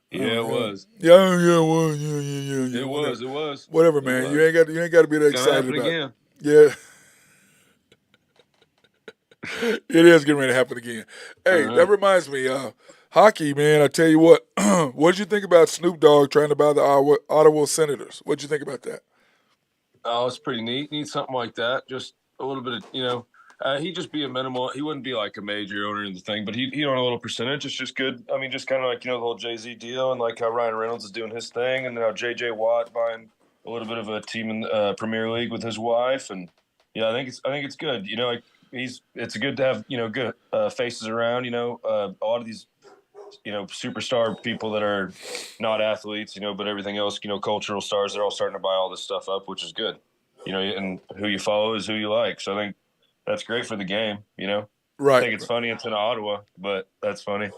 Yeah, it was. Yeah, well, yeah. It was. It was. Whatever, It man. was. You ain't got to be that It's gonna excited happen about it. again. Yeah. It is getting ready to happen again. Hey, that reminds me, hockey, man. I tell you what, what did you think about Snoop Dogg trying to buy the Ottawa Senators? What did you think about that? Oh, it's pretty neat. Need something like that. Just a little bit of. He'd just be a minimal. He wouldn't be like a major owner in the thing, but he'd own a little percentage. It's just good. I mean, just kind of like the whole Jay-Z deal, and like how Ryan Reynolds is doing his thing, and then how J.J. Watt buying a little bit of a team in the Premier League with his wife, and yeah, I think it's good. Like it's good to have good faces around. A lot of these superstar people that are not athletes, but everything else, cultural stars, they're all starting to buy all this stuff up, which is good. And who you follow is who you like. So I think that's great for the game, Right. I think it's funny it's in Ottawa, but that's funny.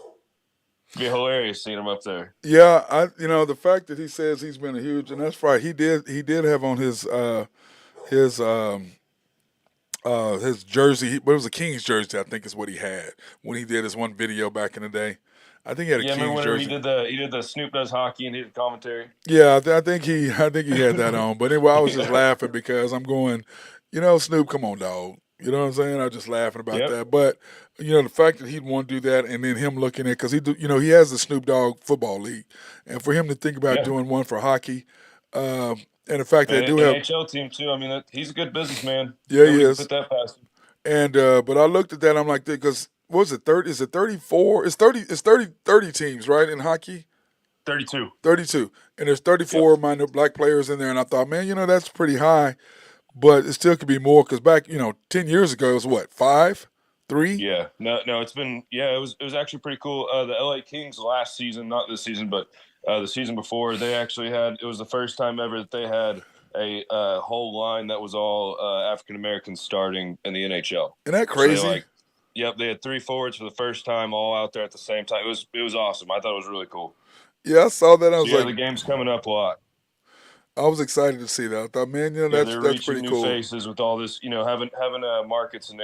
It'd be hilarious seeing him up there. Yeah, the fact that he says he's been a huge, and that's right. He did have on his his jersey, but it was a Kings jersey, I think is what he had when he did his one video back in the day. I think he had a Kings remember jersey. He did the Snoop Does Hockey and he did commentary. Yeah, I think he had that on. But anyway, I was just laughing because I'm going, Snoop, come on, dog. You know what I'm saying? I was just laughing about that. But the fact that he'd want to do that, and then him looking at, because he has the Snoop Dogg Football League, and for him to think about doing one for hockey, and the fact that they do have NHL team too. I mean, he's a good businessman. Yeah, he is. Put that past him. And but I looked at that, I'm like, because what was it, 30? Is it 34? It's 30 teams, right, in hockey? 32. 32. And there's 34 minor black players in there, and I thought, man, that's pretty high, but it still could be more, because back, 10 years ago, it was what, 5? 3? Yeah. No, it's been, it was actually pretty cool. The LA Kings last season, not this season, but the season before, they actually it was the first time ever that they had a whole line that was all African Americans starting in the NHL. Isn't that crazy? So they had 3 forwards for the first time, all out there at the same time. It was awesome. I thought it was really cool. Yeah, I saw that. I was the game's coming up a lot. I was excited to see that. I thought, man, they're that's reaching pretty new cool. faces with all this, having markets in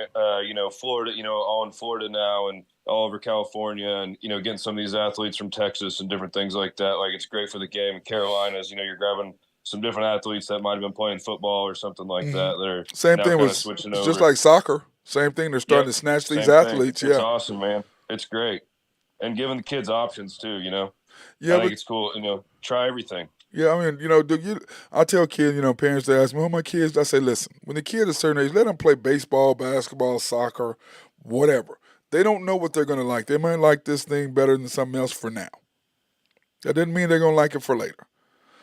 Florida, all in Florida now and all over California, and getting some of these athletes from Texas and different things like that. Like, it's great for the game. And Carolinas, you're grabbing some different athletes that might have been playing football or something like that. That are same now thing kind with of switching it's over. just like soccer. Same thing. They're starting to snatch these athletes. It's awesome, man. It's great, and giving the kids options too. Yeah, I think it's cool. Try everything. Yeah, I mean, I tell kids, parents, they ask me, my kids, I say, listen, when the kid is a certain age, let them play baseball, basketball, soccer, whatever. They don't know what they're going to like. They might like this thing better than something else for now. That doesn't mean they're going to like it for later.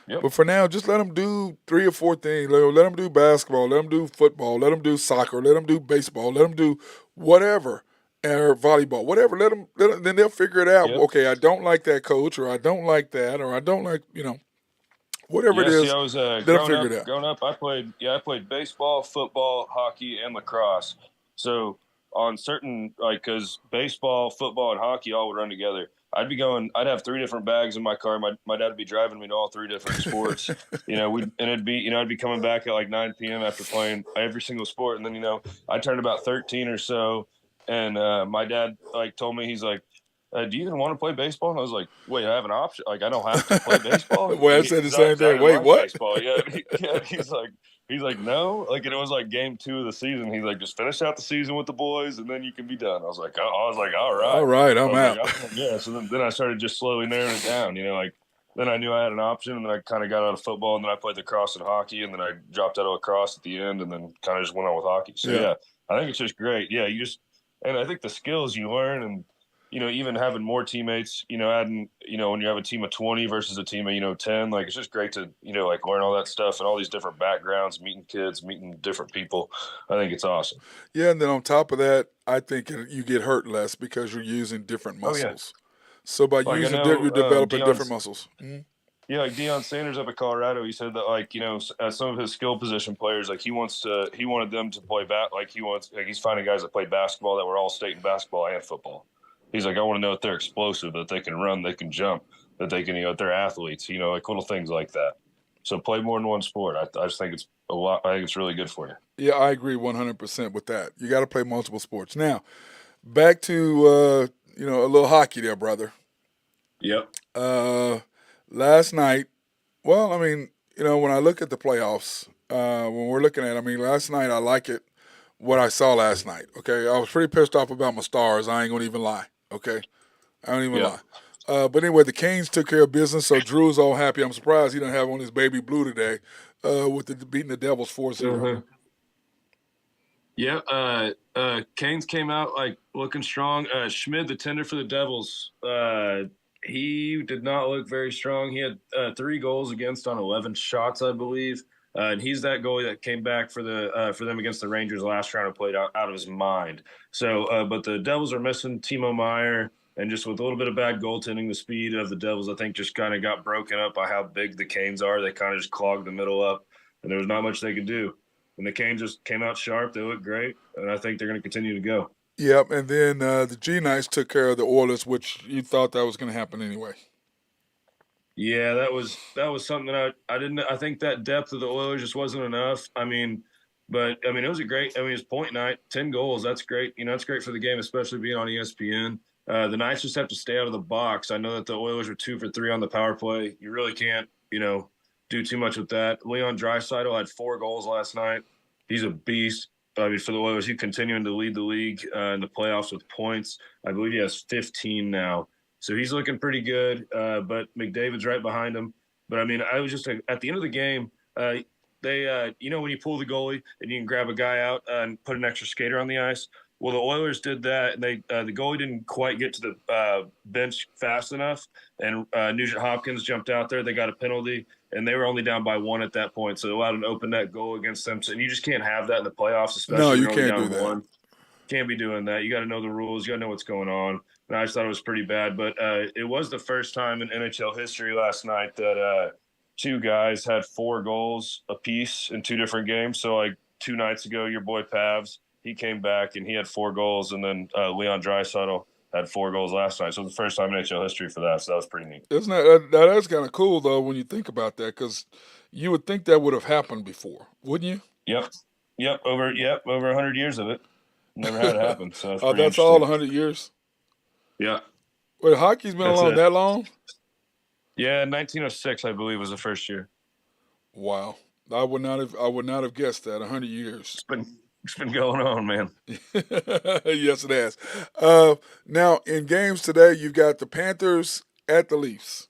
Yep. But for now, just let them do 3 or 4 things. Let them do basketball, let them do football, let them do soccer, let them do baseball, let them do whatever, or volleyball, whatever. Then they'll figure it out. Yep. Okay, I don't like that coach, or I don't like that, or I don't like, whatever it is. See, I was growing up. I played baseball, football, hockey, and lacrosse. So on certain, because baseball, football, and hockey all would run together. I'd have 3 different bags in my car. My dad would be driving me to all 3 different sports. I'd be coming back at like 9 p.m. after playing every single sport. And then, I turned about 13 or so, and my dad told me, he's like, do you even want to play baseball? And I was like, wait, I have an option. Like, I don't have to play baseball. Well, I said the same thing. Wait, what? Baseball. Yeah, he's like, no. And it was like game 2 of the season. He's like, just finish out the season with the boys, and then you can be done. I was like, all right, I'm out. So then I started just slowly narrowing it down. Then I knew I had an option, and then I kind of got out of football, and then I played lacrosse and hockey, and then I dropped out of lacrosse at the end, and then kind of just went on with hockey. So yeah, I think it's just great. Yeah, and I think the skills you learn, and even having more teammates, adding, when you have a team of 20 versus a team of, 10, it's just great to, learn all that stuff and all these different backgrounds, meeting kids, meeting different people. I think it's awesome. Yeah, and then on top of that, I think you get hurt less because you're using different muscles. So by using you're developing different muscles. Mm-hmm. Yeah, like Deion Sanders up at Colorado, he said that some of his skill position players, he wanted them to play he's finding guys that played basketball that were all state in basketball and football. He's like, I want to know if they're explosive, that they can run, they can jump, that they can, if they're athletes, little things like that. So play more than one sport. I just think it's a lot. I think it's really good for you. Yeah, I agree 100% with that. You got to play multiple sports. Now, back to a little hockey there, brother. Yep. Last night, well, I mean, when I look at the playoffs, when we're looking at, last night I like it. What I saw last night. Okay, I was pretty pissed off about my Stars. I ain't gonna even lie. Okay, I don't even lie. But anyway, the Canes took care of business, so Drew's all happy. I'm surprised he didn't have on his baby blue today with beating the Devils 4-0. Yeah, Canes came out looking strong. Schmid, the tender for the Devils, he did not look very strong. He had 3 goals against on 11 shots, I believe. And he's that goalie that came back for them against the Rangers last round and played out of his mind. So, but the Devils are missing Timo Meier, and just with a little bit of bad goaltending, the speed of the Devils, I think, just kind of got broken up by how big the Canes are. They kind of just clogged the middle up, and there was not much they could do. And the Canes just came out sharp. They looked great, and I think they're going to continue to go. Yep, and then the G-Knights took care of the Oilers, which you thought that was going to happen anyway. Yeah, that was something that I think that depth of the Oilers just wasn't enough. It was a great. It was point night, 10 goals. That's great. It's great for the game, especially being on ESPN. The Knights just have to stay out of the box. I know that the Oilers were 2 for 3 on the power play. You really can't, do too much with that. Leon Draisaitl had 4 goals last night. He's a beast. For the Oilers, he's continuing to lead the league in the playoffs with points. I believe he has 15 now. So he's looking pretty good, but McDavid's right behind him. But, I was just at the end of the game, when you pull the goalie and you can grab a guy out and put an extra skater on the ice. Well, the Oilers did that, and the goalie didn't quite get to the bench fast enough, and Nugent Hopkins jumped out there. They got a penalty, and they were only down by 1 at that point, so they allowed an open net goal against them. So, and you just can't have that in the playoffs, especially no, you when you're can't only do down that. 1. Can't be doing that. You got to know the rules. You got to know what's going on. And I just thought it was pretty bad. But it was the first time in NHL history last night that two guys had 4 goals apiece in 2 different games. So like 2 nights ago, your boy Pavs, he came back and he had 4 goals, and then Leon Draisaitl had 4 goals last night. So it was the first time in NHL history for that. So that was pretty neat. Isn't that's kind of cool though when you think about that, because you would think that would have happened before, wouldn't you? Yep, over 100 years of it. Never had it happen. So it's Oh, pretty that's all interesting. 100 years. Yeah. Wait, hockey's been That's along it. that long? Yeah, 1906, I believe, was the first year. Wow, I would not have guessed that. 100 years. It's been going on, man. Yes, it has. Now in games today, you've got the Panthers at the Leafs.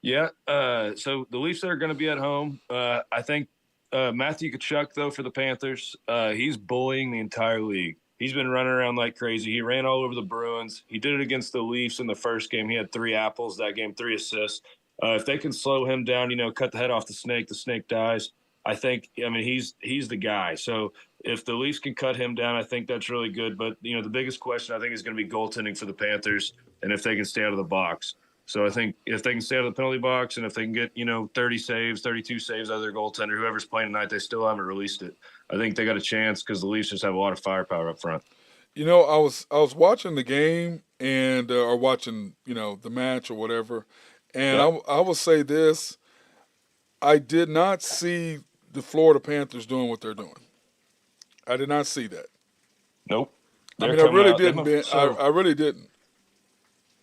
Yeah. So the Leafs are going to be at home. I think Matthew Tkachuk, though, for the Panthers, he's bullying the entire league. He's been running around like crazy. He ran all over the Bruins. He did it against the Leafs in the first game. He had 3 apples that game, 3 assists. If they can slow him down, cut the head off the snake dies. I mean, he's the guy. So if the Leafs can cut him down, I think that's really good. But, the biggest question I think is going to be goaltending for the Panthers and if they can stay out of the box. So I think if they can stay out of the penalty box and if they can get, 30 saves, 32 saves out of their goaltender, whoever's playing tonight, they still haven't released it. I think they got a chance because the Leafs just have a lot of firepower up front. I was watching the game and or watching the match or whatever, and Yep. I will say this: I did not see the Florida Panthers doing what they're doing. I did not see that. Nope. I They're mean, I really out. didn't. Ben. I really didn't.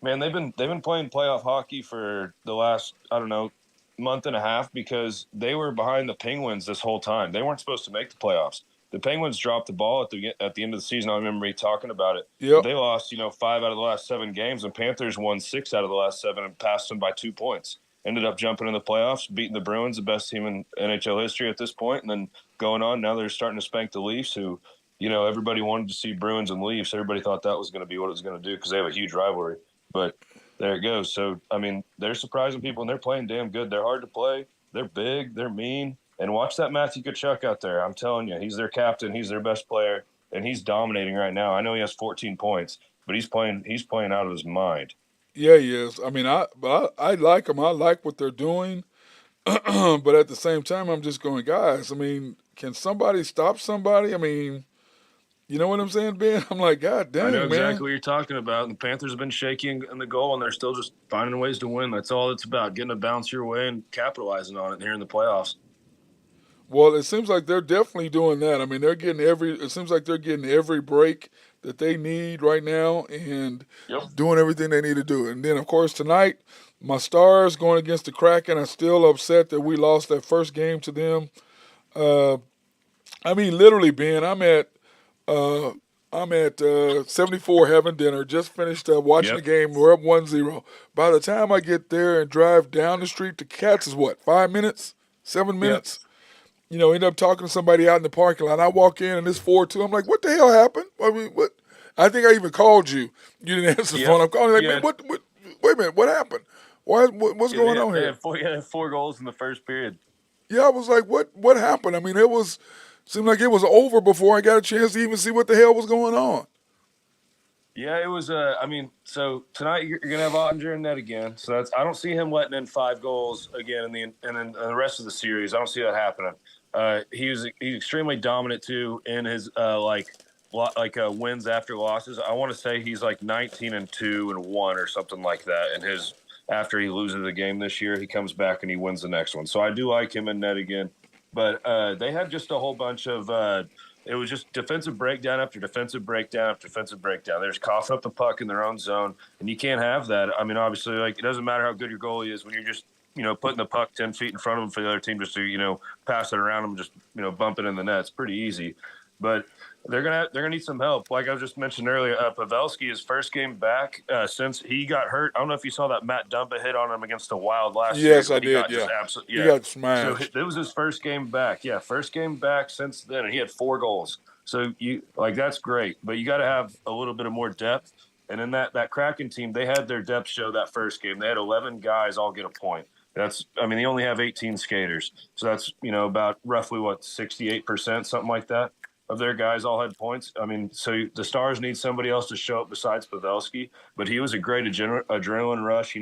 Man, they've been playing playoff hockey for the last, I don't know, month and a half because they were behind the Penguins this whole time. They weren't supposed to make the playoffs. The Penguins dropped the ball at the end of the season. I remember me talking about it. Yep. They lost, 5 out of the last 7 games, and Panthers won 6 out of the last 7 and passed them by 2 points. Ended up jumping in the playoffs, beating the Bruins, the best team in NHL history at this point, and then going on. Now they're starting to spank the Leafs, who, everybody wanted to see Bruins and Leafs. Everybody thought that was going to be what it was going to do because they have a huge rivalry. But there it goes. So, I mean, they're surprising people, and they're playing damn good. They're hard to play. They're big. They're mean. And watch that Matthew Tkachuk out there. I'm telling you, he's their captain. He's their best player, and he's dominating right now. I know he has 14 points, but he's playing out of his mind. Yeah, he is. I mean, I like them. I like what they're doing, but at the same time, I'm just going, guys. I mean, can somebody stop somebody? I mean, you know what I'm saying, Ben? I'm like, God dang, I know man. exactly what you're talking about. The Panthers have been shaking in the goal, and they're still just finding ways to win. That's all it's about, getting a bounce your way and capitalizing on it here in the playoffs. Well, it seems like they're definitely doing that. I mean, it seems like they're getting every break that they need right now and doing everything they need to do. And then, of course, tonight, my Stars going against the Kraken. I'm still upset that we lost that first game to them. I mean, literally, Ben, uh, I'm at 74 having dinner. Just finished watching the game. We're up 1-0. By the time I get there and drive down the street to Cats is what, 5 minutes, 7 minutes? End up talking to somebody out in the parking lot. I walk in and it's 4-2. I'm like, what the hell happened? I mean, what? I think I even called you. You didn't answer the phone. I'm calling like, man, what? Wait a minute, what happened? What's going on here? They had 4 goals in the first period. Yeah, I was like, what happened? I mean, seemed like it was over before I got a chance to even see what the hell was going on. Yeah, it was. So tonight you're gonna have Ottinger in net again. So I don't see him letting in 5 goals again in the rest of the series. I don't see that happening. He's extremely dominant too in his wins after losses. I want to say he's like 19-2 and 1 or something like that. And after he loses the game this year, he comes back and he wins the next one. So I do like him in net again. But they had just a whole bunch of it was just defensive breakdown after defensive breakdown after defensive breakdown. They're just coughing up the puck in their own zone, and you can't have that. I mean, obviously, it doesn't matter how good your goalie is when you're just putting the puck 10 feet in front of them for the other team just to pass it around them, just bump it in the net. It's pretty easy, but they're gonna need some help. Like I was just mentioned earlier, Pavelski, his first game back since he got hurt. I don't know if you saw that Matt Dumba hit on him against the Wild last year. Yes, I did. He got smashed. So it was his first game back. Yeah, first game back since then, and he had 4 goals. So that's great, but you got to have a little bit of more depth. And in that Kraken team, they had their depth show that first game. They had 11 guys all get a point. They only have 18 skaters. So that's, about roughly 68%, something like that. of their guys all had points. I mean, so the Stars need somebody else to show up besides Pavelski, but he was a great adrenaline rush.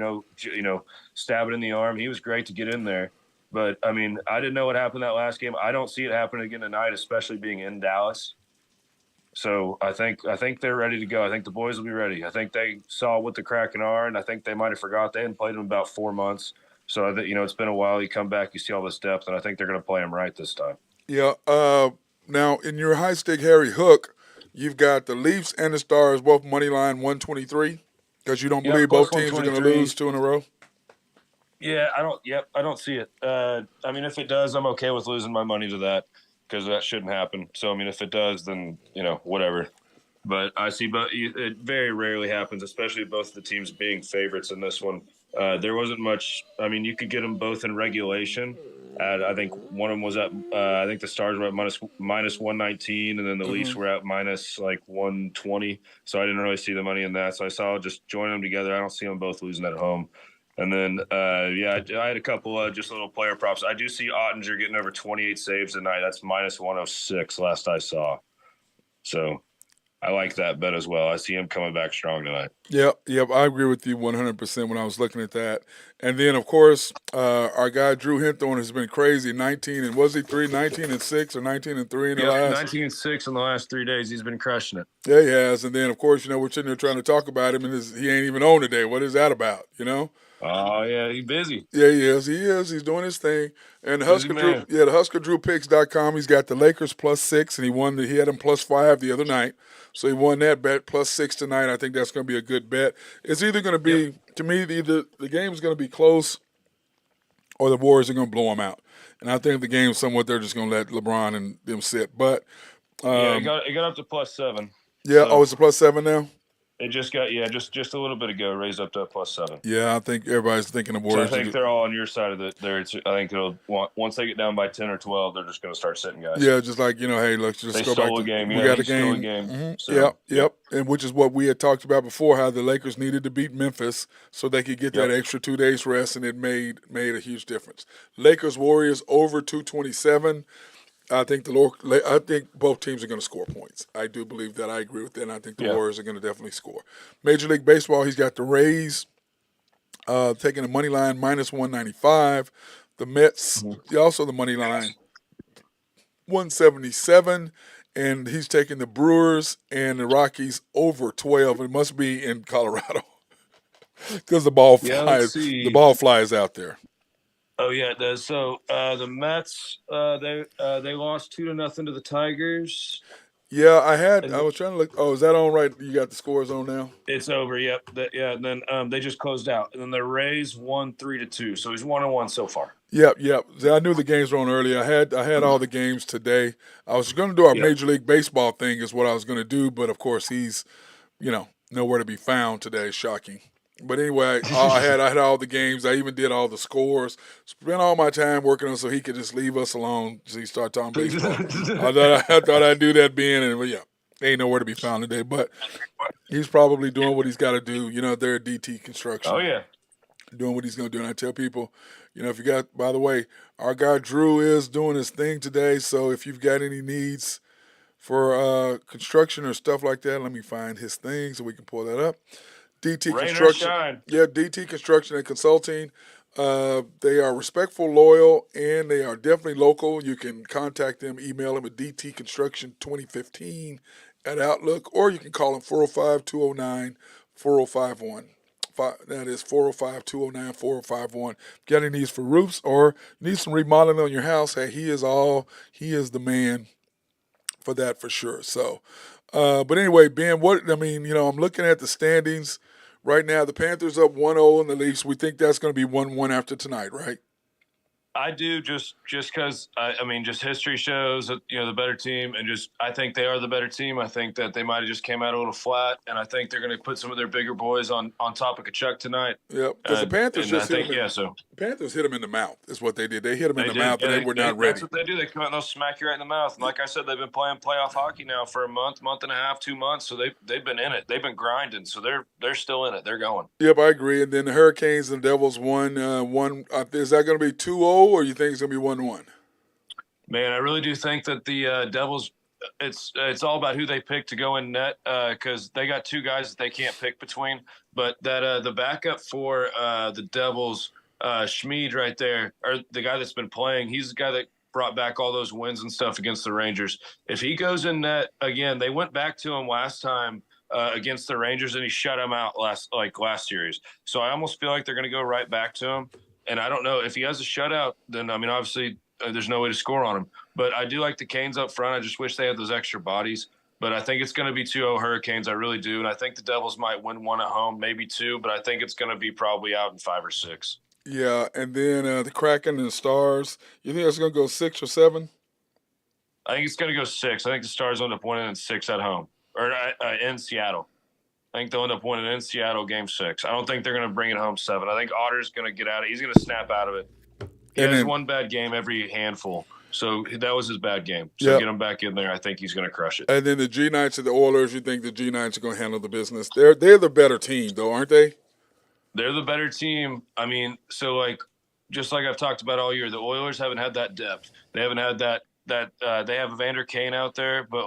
Stab it in the arm. He was great to get in there. But I mean, I didn't know what happened that last game. I don't see it happening again tonight, especially being in Dallas. So I think they're ready to go. I think the boys will be ready. I think they saw what the Kraken are, and I think they might have forgot they hadn't played them about 4 months. So I think it's been a while. You come back, you see all this depth, and I think they're going to play them right this time. Yeah. Now in your high stick Harry Hook, you've got the Leafs and the Stars both money line 123 because you don't believe both teams are going to lose 2 in a row. Yeah, I don't. Yep, I don't see it. I mean, if it does, I'm okay with losing my money to that because that shouldn't happen. So I mean, if it does, then whatever. But I see, but it very rarely happens, especially both the teams being favorites in this one. There wasn't much. I mean, you could get them both in regulation. I think one of them was at. I think the Stars were at minus 119, and then the Leafs were at minus like 120. So I didn't really see the money in that. So I saw just join them together. I don't see them both losing at home. And then, I had a couple just little player props. I do see Ottinger getting over 28 saves tonight. That's minus 106 last I saw. So I like that bet as well. I see him coming back strong tonight. Yep. I agree with you 100% when I was looking at that. And then, of course, our guy Drew Hinthorn has been crazy. 19 and was he 19 and 6 or 19 and 3 in the last? 19 and 6 in the last 3 days. He's been crushing it. Yeah, he has. And then, of course, we're sitting there trying to talk about him, and he ain't even on today. What is that about? Oh, yeah, he's busy. Yeah, he is. He's doing his thing. And the HuskerDrewPicks.com, he's got the Lakers +6, and he had them +5 the other night. So he won that bet +6 tonight. I think that's going to be a good bet. It's either going to be, to me, either the game is going to be close or the Warriors are going to blow them out. And I think the game somewhat they're just going to let LeBron and them sit. But it got up to +7. Yeah, so, it's a +7 now? It just got just a little bit ago raised up to +7. Yeah, I think everybody's thinking of Warriors. So I think they're all on your side of it. I think once they get down by 10 or 12, they're just going to start sitting guys. Yeah, just like hey, let's just go back. A game. We got a game. Mm-hmm. So, yep. And which is what we had talked about before, how the Lakers needed to beat Memphis so they could get that extra 2 days rest, and it made a huge difference. Lakers Warriors over 227. I think both teams are going to score points. I do believe that. I agree with that. And I think the Warriors are going to definitely score. Major League Baseball, he's got the Rays taking the money line -195. The Mets, also the money line 177, and he's taking the Brewers and the Rockies over 12. It must be in Colorado because the ball flies. The ball flies out there. Oh yeah, it does. So the Mets, they lost 2-0 to the Tigers. Yeah, I was trying to look. Oh, is that on right? You got the scores on now? It's over. Yep. And then they just closed out, and then the Rays won 3-2. So he's 1-1 so far. Yep. I knew the games were on earlier. I had all the games today. I was going to do our Major League Baseball thing, is what I was going to do, but of course he's, nowhere to be found today. Shocking. But anyway, I had all the games. I even did all the scores. Spent all my time working on so he could just leave us alone so he start talking baseball. I thought I'd do that ain't nowhere to be found today. But he's probably doing what he's got to do. They're at DT Construction. Oh, yeah. Doing what he's going to do. And I tell people, if you got, by the way, our guy Drew is doing his thing today. So if you've got any needs for construction or stuff like that, let me find his thing so we can pull that up. DT Construction. Yeah, DT Construction and Consulting. They are respectful, loyal, and they are definitely local. You can contact them, email them at dtconstruction2015 at Outlook, or you can call them 405-209-4051. That is 405-209-4051. If you got any needs for roofs or need some remodeling on your house, hey, he is the man for that for sure. So, but anyway, Ben, I'm looking at the standings. Right now, the Panthers up 1-0 in the Leafs. We think that's going to be 1-1 after tonight, right? I do, just because just history shows that the better team, and I think they are the better team. I think that they might have just came out a little flat, and I think they're going to put some of their bigger boys on top of Kachuk tonight. Yep, because the Panthers the Panthers hit him in the mouth. Is what they did. They hit him in the mouth, and they were not ready. That's what they do. They come out and they'll smack you right in the mouth. And like I said, they've been playing playoff hockey now for a month and a half, 2 months. So they've been in it. They've been grinding. So they're still in it. They're going. Yep, I agree. And then the Hurricanes and the Devils won. Is that going to be 2-0, or you think it's going to be 1-1? Man, I really do think that the Devils it's all about who they pick to go in net because they got two guys that they can't pick between. But that the backup for the Devils, Schmid right there, or the guy that's been playing, he's the guy that brought back all those wins and stuff against the Rangers. If he goes in net again, they went back to him last time against the Rangers and he shut him out last series. So I almost feel like they're going to go right back to him. And I don't know if he has a shutout, then I mean obviously there's no way to score on him. But I do like the Canes up front. I just wish they had those extra bodies. But I think it's going to be 2-0 Hurricanes. I really do. And I think the Devils might win one at home, maybe two. But I think it's going to be probably out in 5 or 6. Yeah, and then the Kraken and the Stars. You think it's going to go 6 or 7? I think it's going to go 6. I think the Stars end up winning in 6 at home or in Seattle. I think they'll end up winning in Seattle game 6. I don't think they're going to bring it home 7. I think Otter's going to get out of it. He's going to snap out of it. He has one bad game every handful. So that was his bad game. So get him back in there. I think he's going to crush it. And then the G-Knights and the Oilers, you think the G-Knights are going to handle the business? They're the better team, though, aren't they? They're the better team. I mean, so just like I've talked about all year, the Oilers haven't had that depth. They haven't had that. They have Evander Kane out there, but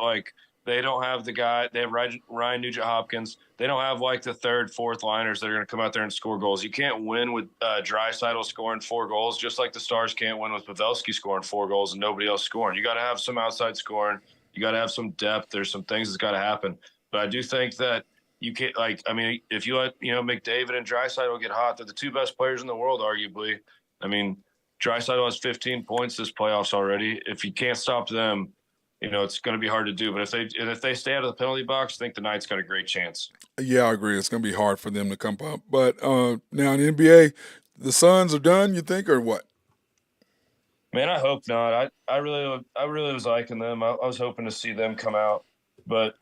they don't have the guy. They have Ryan Nugent-Hopkins. They don't have the third, fourth liners that are going to come out there and score goals. You can't win with Draisaitl scoring 4 goals, just like the Stars can't win with Pavelski scoring 4 goals and nobody else scoring. You got to have some outside scoring. You got to have some depth. There's some things that's got to happen. But I do think that you can't if you let McDavid and Draisaitl get hot, they're the 2 best players in the world, arguably. I mean, Draisaitl has 15 points this playoffs already. If you can't stop them, it's going to be hard to do. But if they stay out of the penalty box, I think the Knights got a great chance. Yeah, I agree. It's going to be hard for them to come up. But now in the NBA, the Suns are done, you think, or what? Man, I hope not. I really was liking them. I was hoping to see them come out, but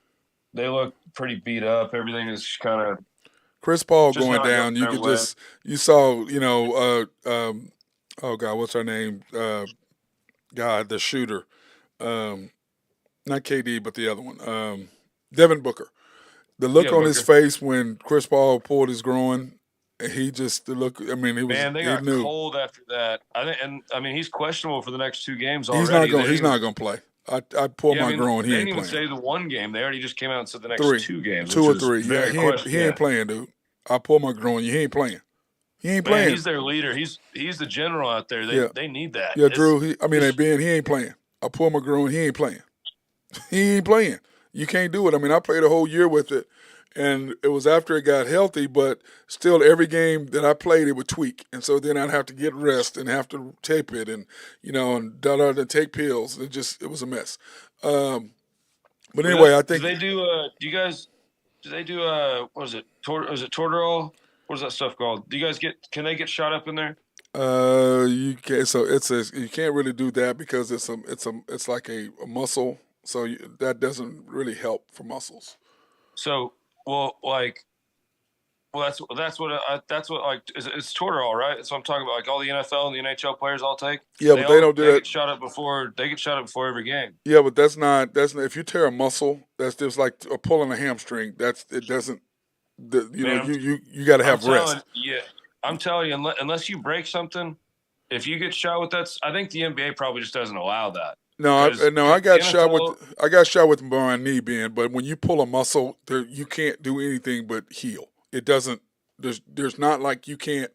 they look pretty beat up. Everything is kind of Chris Paul going down. You could you saw, oh God, what's her name? The shooter. Not KD, but the other one. Devin Booker. The look on his face when Chris Paul pulled his groin, he just look. I mean, it was. Man, they got cold after that. He's questionable for the next 2 games already. He's not going to play. I pulled my groin. He ain't playing. They didn't even say the 1 game. They already just came out and said the next 2 games. 2 or 3. Yeah, he ain't playing, dude. I pulled my groin. He ain't playing. He ain't playing. He's their leader. He's the general out there. They need that. Yeah, Drew. He ain't playing. I pulled my groin. He ain't playing. He ain't playing. You can't do it. I mean, I played a whole year with it, and it was after it got healthy, but still every game that I played, it would tweak. And so then I'd have to get rest and have to tape it and, and take pills. It was a mess. But anyway, I think. Do they do, what is it? Is it Tortorol? What is that stuff called? Can they get shot up in there? You can't. So you can't really do that because it's like a muscle. So that doesn't really help for muscles. So that's what it's Tortorol, right? That's what I'm talking about. All the NFL and the NHL players all take. Yeah, but they don't do that. They get shot up before every game. Yeah, but that's not. If you tear a muscle, that's just like pulling a hamstring. It doesn't. You got to have rest. Yeah, I'm telling you, unless you break something, if you get shot with that, I think the NBA probably just doesn't allow that. No, I got shot with my knee being, but when you pull a muscle, you can't do anything but heal. It doesn't. There's not like you can't.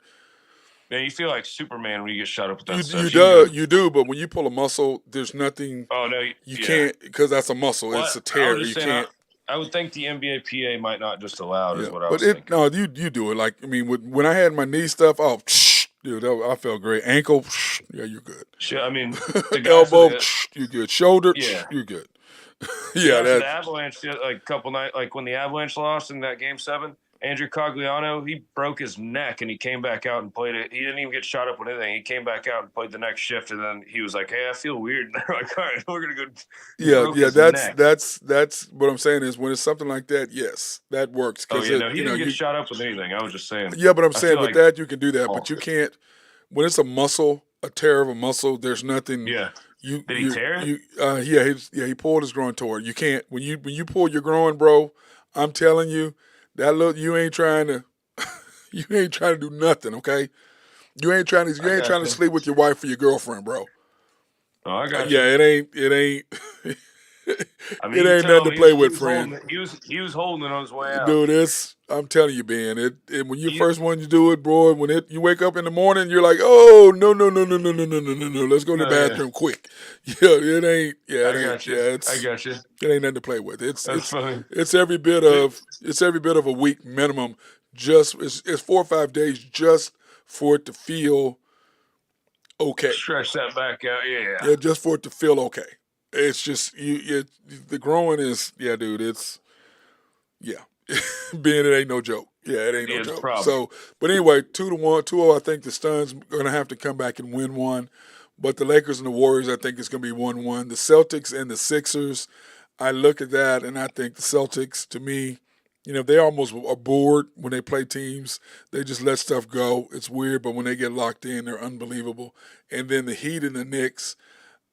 Man, you feel like Superman when you get shot up with that stuff. You do, but when you pull a muscle, there's nothing. Oh no, you can't because that's a muscle. It's a tear. You can't. I would think the NBA PA might not just allow it. Is what I was thinking. No, you do it. Like when I had my knee stuff, dude, I felt great. Ankle, yeah, you're good. The elbow, you're good. Shoulder, you're good. Yeah, the Avalanche, a couple nights, when the Avalanche lost in that Game 7, Andrew Cogliano, he broke his neck and he came back out and played it. He didn't even get shot up with anything. He came back out and played the next shift, and then he was like, "Hey, I feel weird." And they're like, "All right, we're gonna go." Yeah. That's what I'm saying is when it's something like that, yes, that works. He didn't get shot up with anything. I was just saying. Yeah, but I'm saying with that you can do that, but you can't when it's a tear of a muscle. There's nothing. Yeah. Did he tear it? He pulled his groin toward. You can't when you pull your groin, bro. I'm telling you. You ain't trying to do nothing, okay? You ain't trying to sleep with your wife or your girlfriend, bro. Oh, I got you. Yeah, it ain't I mean, It you ain't tell nothing him to play with, friend. he was holding it on his way out. Dude, I'm telling you, Ben. When you first one you do it, bro. You wake up in the morning, you're like, oh no no no no no no no no no no. Let's go to the bathroom quick. Yeah, it ain't. Yeah, it I ain't. got you. Yeah, I got you. it ain't nothing to play with. That's funny. It's every bit of a week minimum. It's 4 or 5 days just for it to feel okay. Stretch that back out. Yeah, just for it to feel okay. It's just the growing is dude. It's being it ain't no joke. Yeah, it ain't no joke. So, but anyway, 2-1, 2-0. I think the Suns gonna have to come back and win one, but the Lakers and the Warriors, I think it's gonna be 1-1. The Celtics and the Sixers, I look at that and I think the Celtics, to me, they almost are bored when they play teams. They just let stuff go. It's weird, but when they get locked in, they're unbelievable. And then the Heat and the Knicks,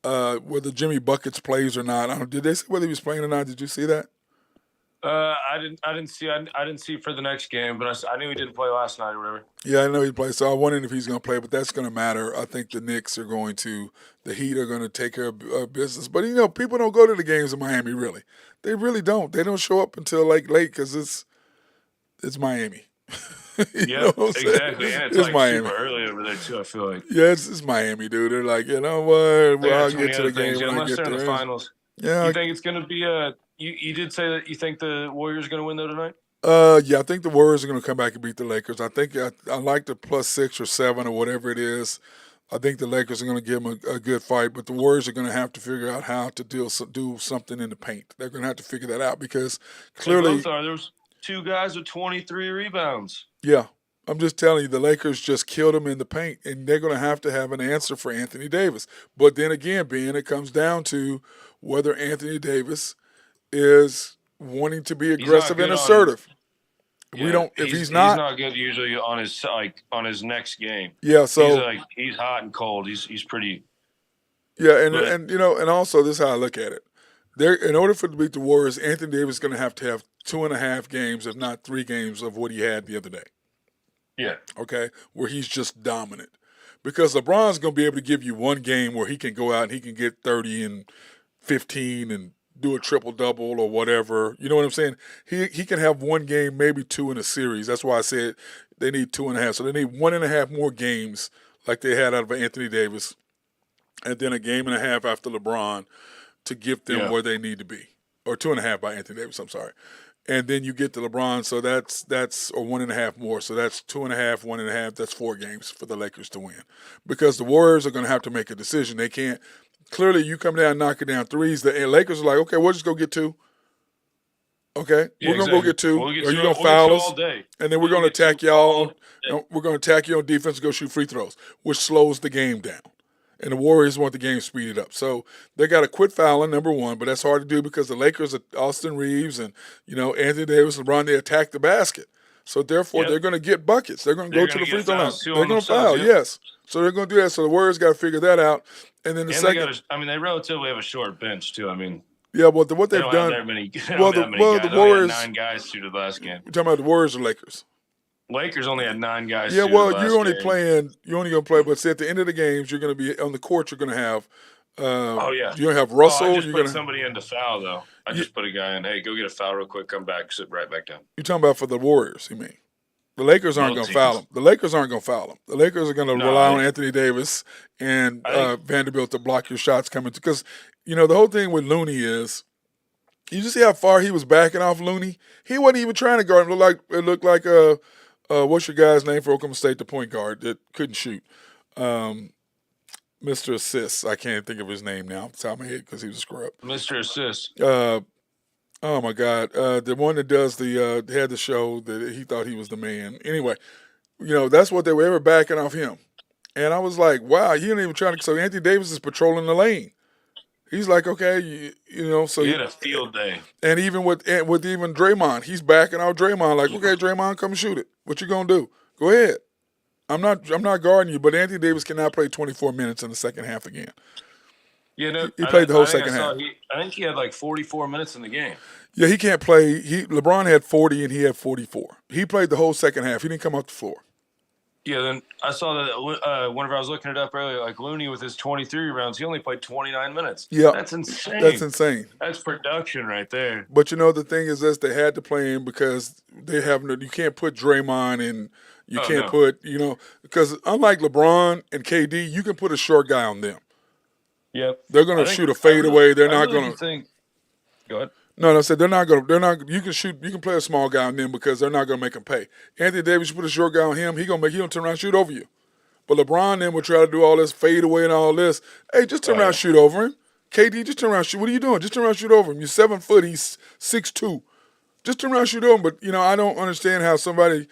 whether Jimmy Buckets plays or not, did they say whether he was playing or not? Did you see that? I didn't see for the next game, but I knew he didn't play last night or whatever. Yeah, I know he played, so I'm wondering if he's going to play, but that's going to matter. I think the Heat are going to take care of business. But, people don't go to the games in Miami, really. They really don't. They don't show up until, late because it's Miami. Yeah, exactly. And it's Miami. Super early over there, too, I feel like. Yeah, it's Miami, dude. They're like, you know what? Well, I'll get to the game when I get there. Unless they're in the finals. Yeah. You think it's going to be you did say that you think the Warriors are going to win, though, tonight? Yeah, I think the Warriors are going to come back and beat the Lakers. I think I like the +6 or 7 or whatever it is. I think the Lakers are going to give them a good fight, but the Warriors are going to have to figure out how to do something in the paint. They're going to have to figure that out because clearly there's 2 guys with 23 rebounds. Yeah, I'm just telling you, the Lakers just killed them in the paint, and they're going to have an answer for Anthony Davis. But then again, it comes down to whether Anthony Davis is wanting to be aggressive and assertive. He's not good usually on his next game. Yeah, so he's hot and cold. He's pretty. Yeah, and also this is how I look at it. In order for to beat the Warriors, Anthony Davis is going to have 2.5 games, if not 3 games, of what he had the other day. Yeah. Okay, where he's just dominant, because LeBron's going to be able to give you one game where he can go out and he can get 30 and 15 and do a triple-double or whatever. You know what I'm saying? He can have one game, maybe 2 in a series. That's why I said they need 2.5. So they need 1.5 more games like they had out of Anthony Davis, and then a game and a half after LeBron to get them where they need to be. Or 2.5 by Anthony Davis, I'm sorry. And then you get to LeBron, so that's or 1.5 more. So that's 2.5, 1.5. That's 4 games for the Lakers to win. Because the Warriors are going to have to make a decision. They can't. Clearly, you come down knocking down threes. The Lakers are like, okay, we'll just go get 2. Okay, we're going to go get 2. Are you going to foul us? And then we're going to attack y'all. We're going to attack you on defense and go shoot free throws, which slows the game down. And the Warriors want the game speeded up. So they got to quit fouling, number one, but that's hard to do because the Lakers are Austin Reeves and, Anthony Davis, LeBron, they attack the basket. So therefore, they're going to get buckets. They're going to go to the free throw line. They're going to foul, yes. So they're going to do that. So the Warriors got to figure that out. And then they relatively have a short bench too. I mean, yeah, but what they've done. The Warriors had 9 guys through the last game. You're talking about the Warriors or Lakers? Lakers only had 9 guys. Yeah, well, you're only going to play, but see, at the end of the games, you're going to be on the court. You're going to have. You're going to have Russell. I just put somebody in to foul though. I just put a guy in. Hey, go get a foul real quick. Come back. Sit right back down. You're talking about for the Warriors? You mean? The Lakers aren't going to foul him. The Lakers aren't going to foul him. The Lakers are going to rely on Anthony Davis and Vanderbilt to block your shots coming. Because, the whole thing with Looney is, you just see how far he was backing off Looney? He wasn't even trying to guard him. It looked like what's your guy's name for Oklahoma State, the point guard that couldn't shoot? Mr. Assists. I can't think of his name now off the top of my head because he was a scrub. Mr. Assists. Oh my God, the one that does had the show that he thought he was the man. Anyway, that's what they were ever backing off him, and I was like, wow, he didn't even try to. So Anthony Davis is patrolling the lane. He's like, okay, so he had a field day. And even with even Draymond, he's backing out Draymond, like, okay, Draymond, come shoot it. What you gonna do? Go ahead. I'm not guarding you, but Anthony Davis cannot play 24 minutes in the second half again. Yeah, he played the whole second half. I think he had like 44 minutes in the game. Yeah, he can't play. LeBron had 40 and he had 44. He played the whole second half. He didn't come off the floor. Yeah, then I saw that whenever I was looking it up earlier, like Looney with his 23 rounds, he only played 29 minutes. Yeah, That's insane. That's insane. That's production right there. But the thing is this, they had to play him because they have you can't put Draymond and you can't put, because unlike LeBron and KD, you can put a short guy on them. Yep. They're going to shoot a fadeaway. They're not going to. Go ahead. No, I said they're not. You can play a small guy on them because they're not going to make him pay. Anthony Davis, you put a short guy on him, he gonna turn around and shoot over you. But LeBron then will try to do all this fadeaway and all this. Hey, just turn around and shoot over him. KD, just turn around and shoot. What are you doing? Just turn around and shoot over him. You're 7 foot. He's 6'2". Just turn around and shoot over him. But I don't understand how somebody.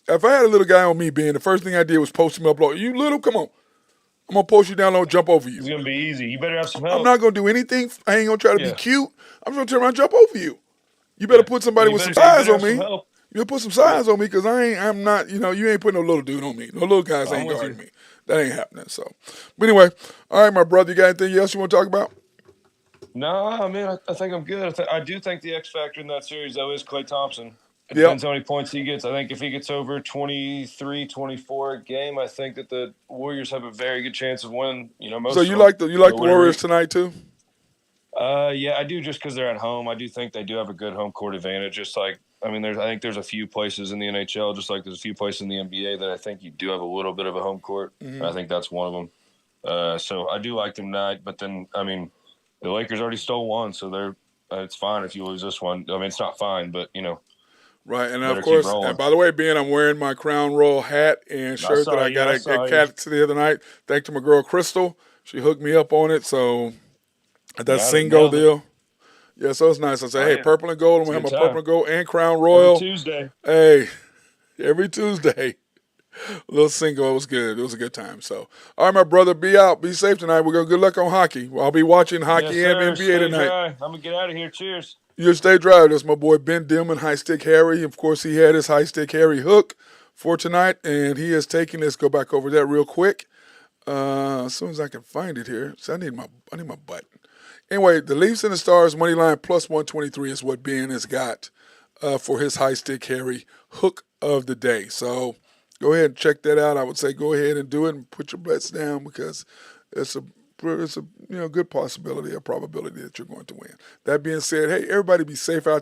If I had a little guy on me, the first thing I did was post him up low. You little, come on. I'm going to post you down low and jump over you. It's going to be easy. You better have some help. I'm not going to do anything. I ain't going to try to be cute. I'm just going to turn around and jump over you. You better put somebody with some size on me. You better put some size on me because I'm not, you ain't putting no little dude on me. No little guys ain't guarding me. That ain't happening. So, but anyway, all right, my brother, you got anything else you want to talk about? No, I mean, I think I'm good. I do think the X factor in that series, though, is Klay Thompson. It depends how many points he gets. I think if he gets over 23, 24 a game, I think that the Warriors have a very good chance of winning. Most. So you like the Warriors tonight too? Yeah, I do, just because they're at home. I do think they do have a good home court advantage. Just like, I think there's a few places in the NHL, just like there's a few places in the NBA that I think you do have a little bit of a home court. Mm-hmm. I think that's one of them. So I do like them tonight. But then, the Lakers already stole one, so it's fine if you lose this one. It's not fine, but Right, and of course, and by the way, I'm wearing my Crown Royal hat and shirt that I got at Cat the other night. Thanks to my girl Crystal. She hooked me up on it, so that single deal. Yeah, so it's nice. I say, hey, purple and gold. I'm going to have my purple and gold and Crown Royal. Every Tuesday. Hey, every Tuesday. A little single. It was good. It was a good time. So, all right, my brother, be out. Be safe tonight. We're going to good luck on hockey. I'll be watching hockey and NBA tonight. Dry. I'm going to get out of here. Cheers. You stay dry. That's my boy Ben Dillman, High Stick Harry. Of course, he had his High Stick Harry hook for tonight, and he is taking this. Go back over that real quick. As soon as I can find it here. So I need my button. Anyway, the Leafs and the Stars money line plus 123 is what Ben has got for his High Stick Harry hook of the day. So go ahead and check that out. I would say go ahead and do it and put your bets down because it's a good possibility, a probability that you're going to win. That being said, hey, everybody be safe out there.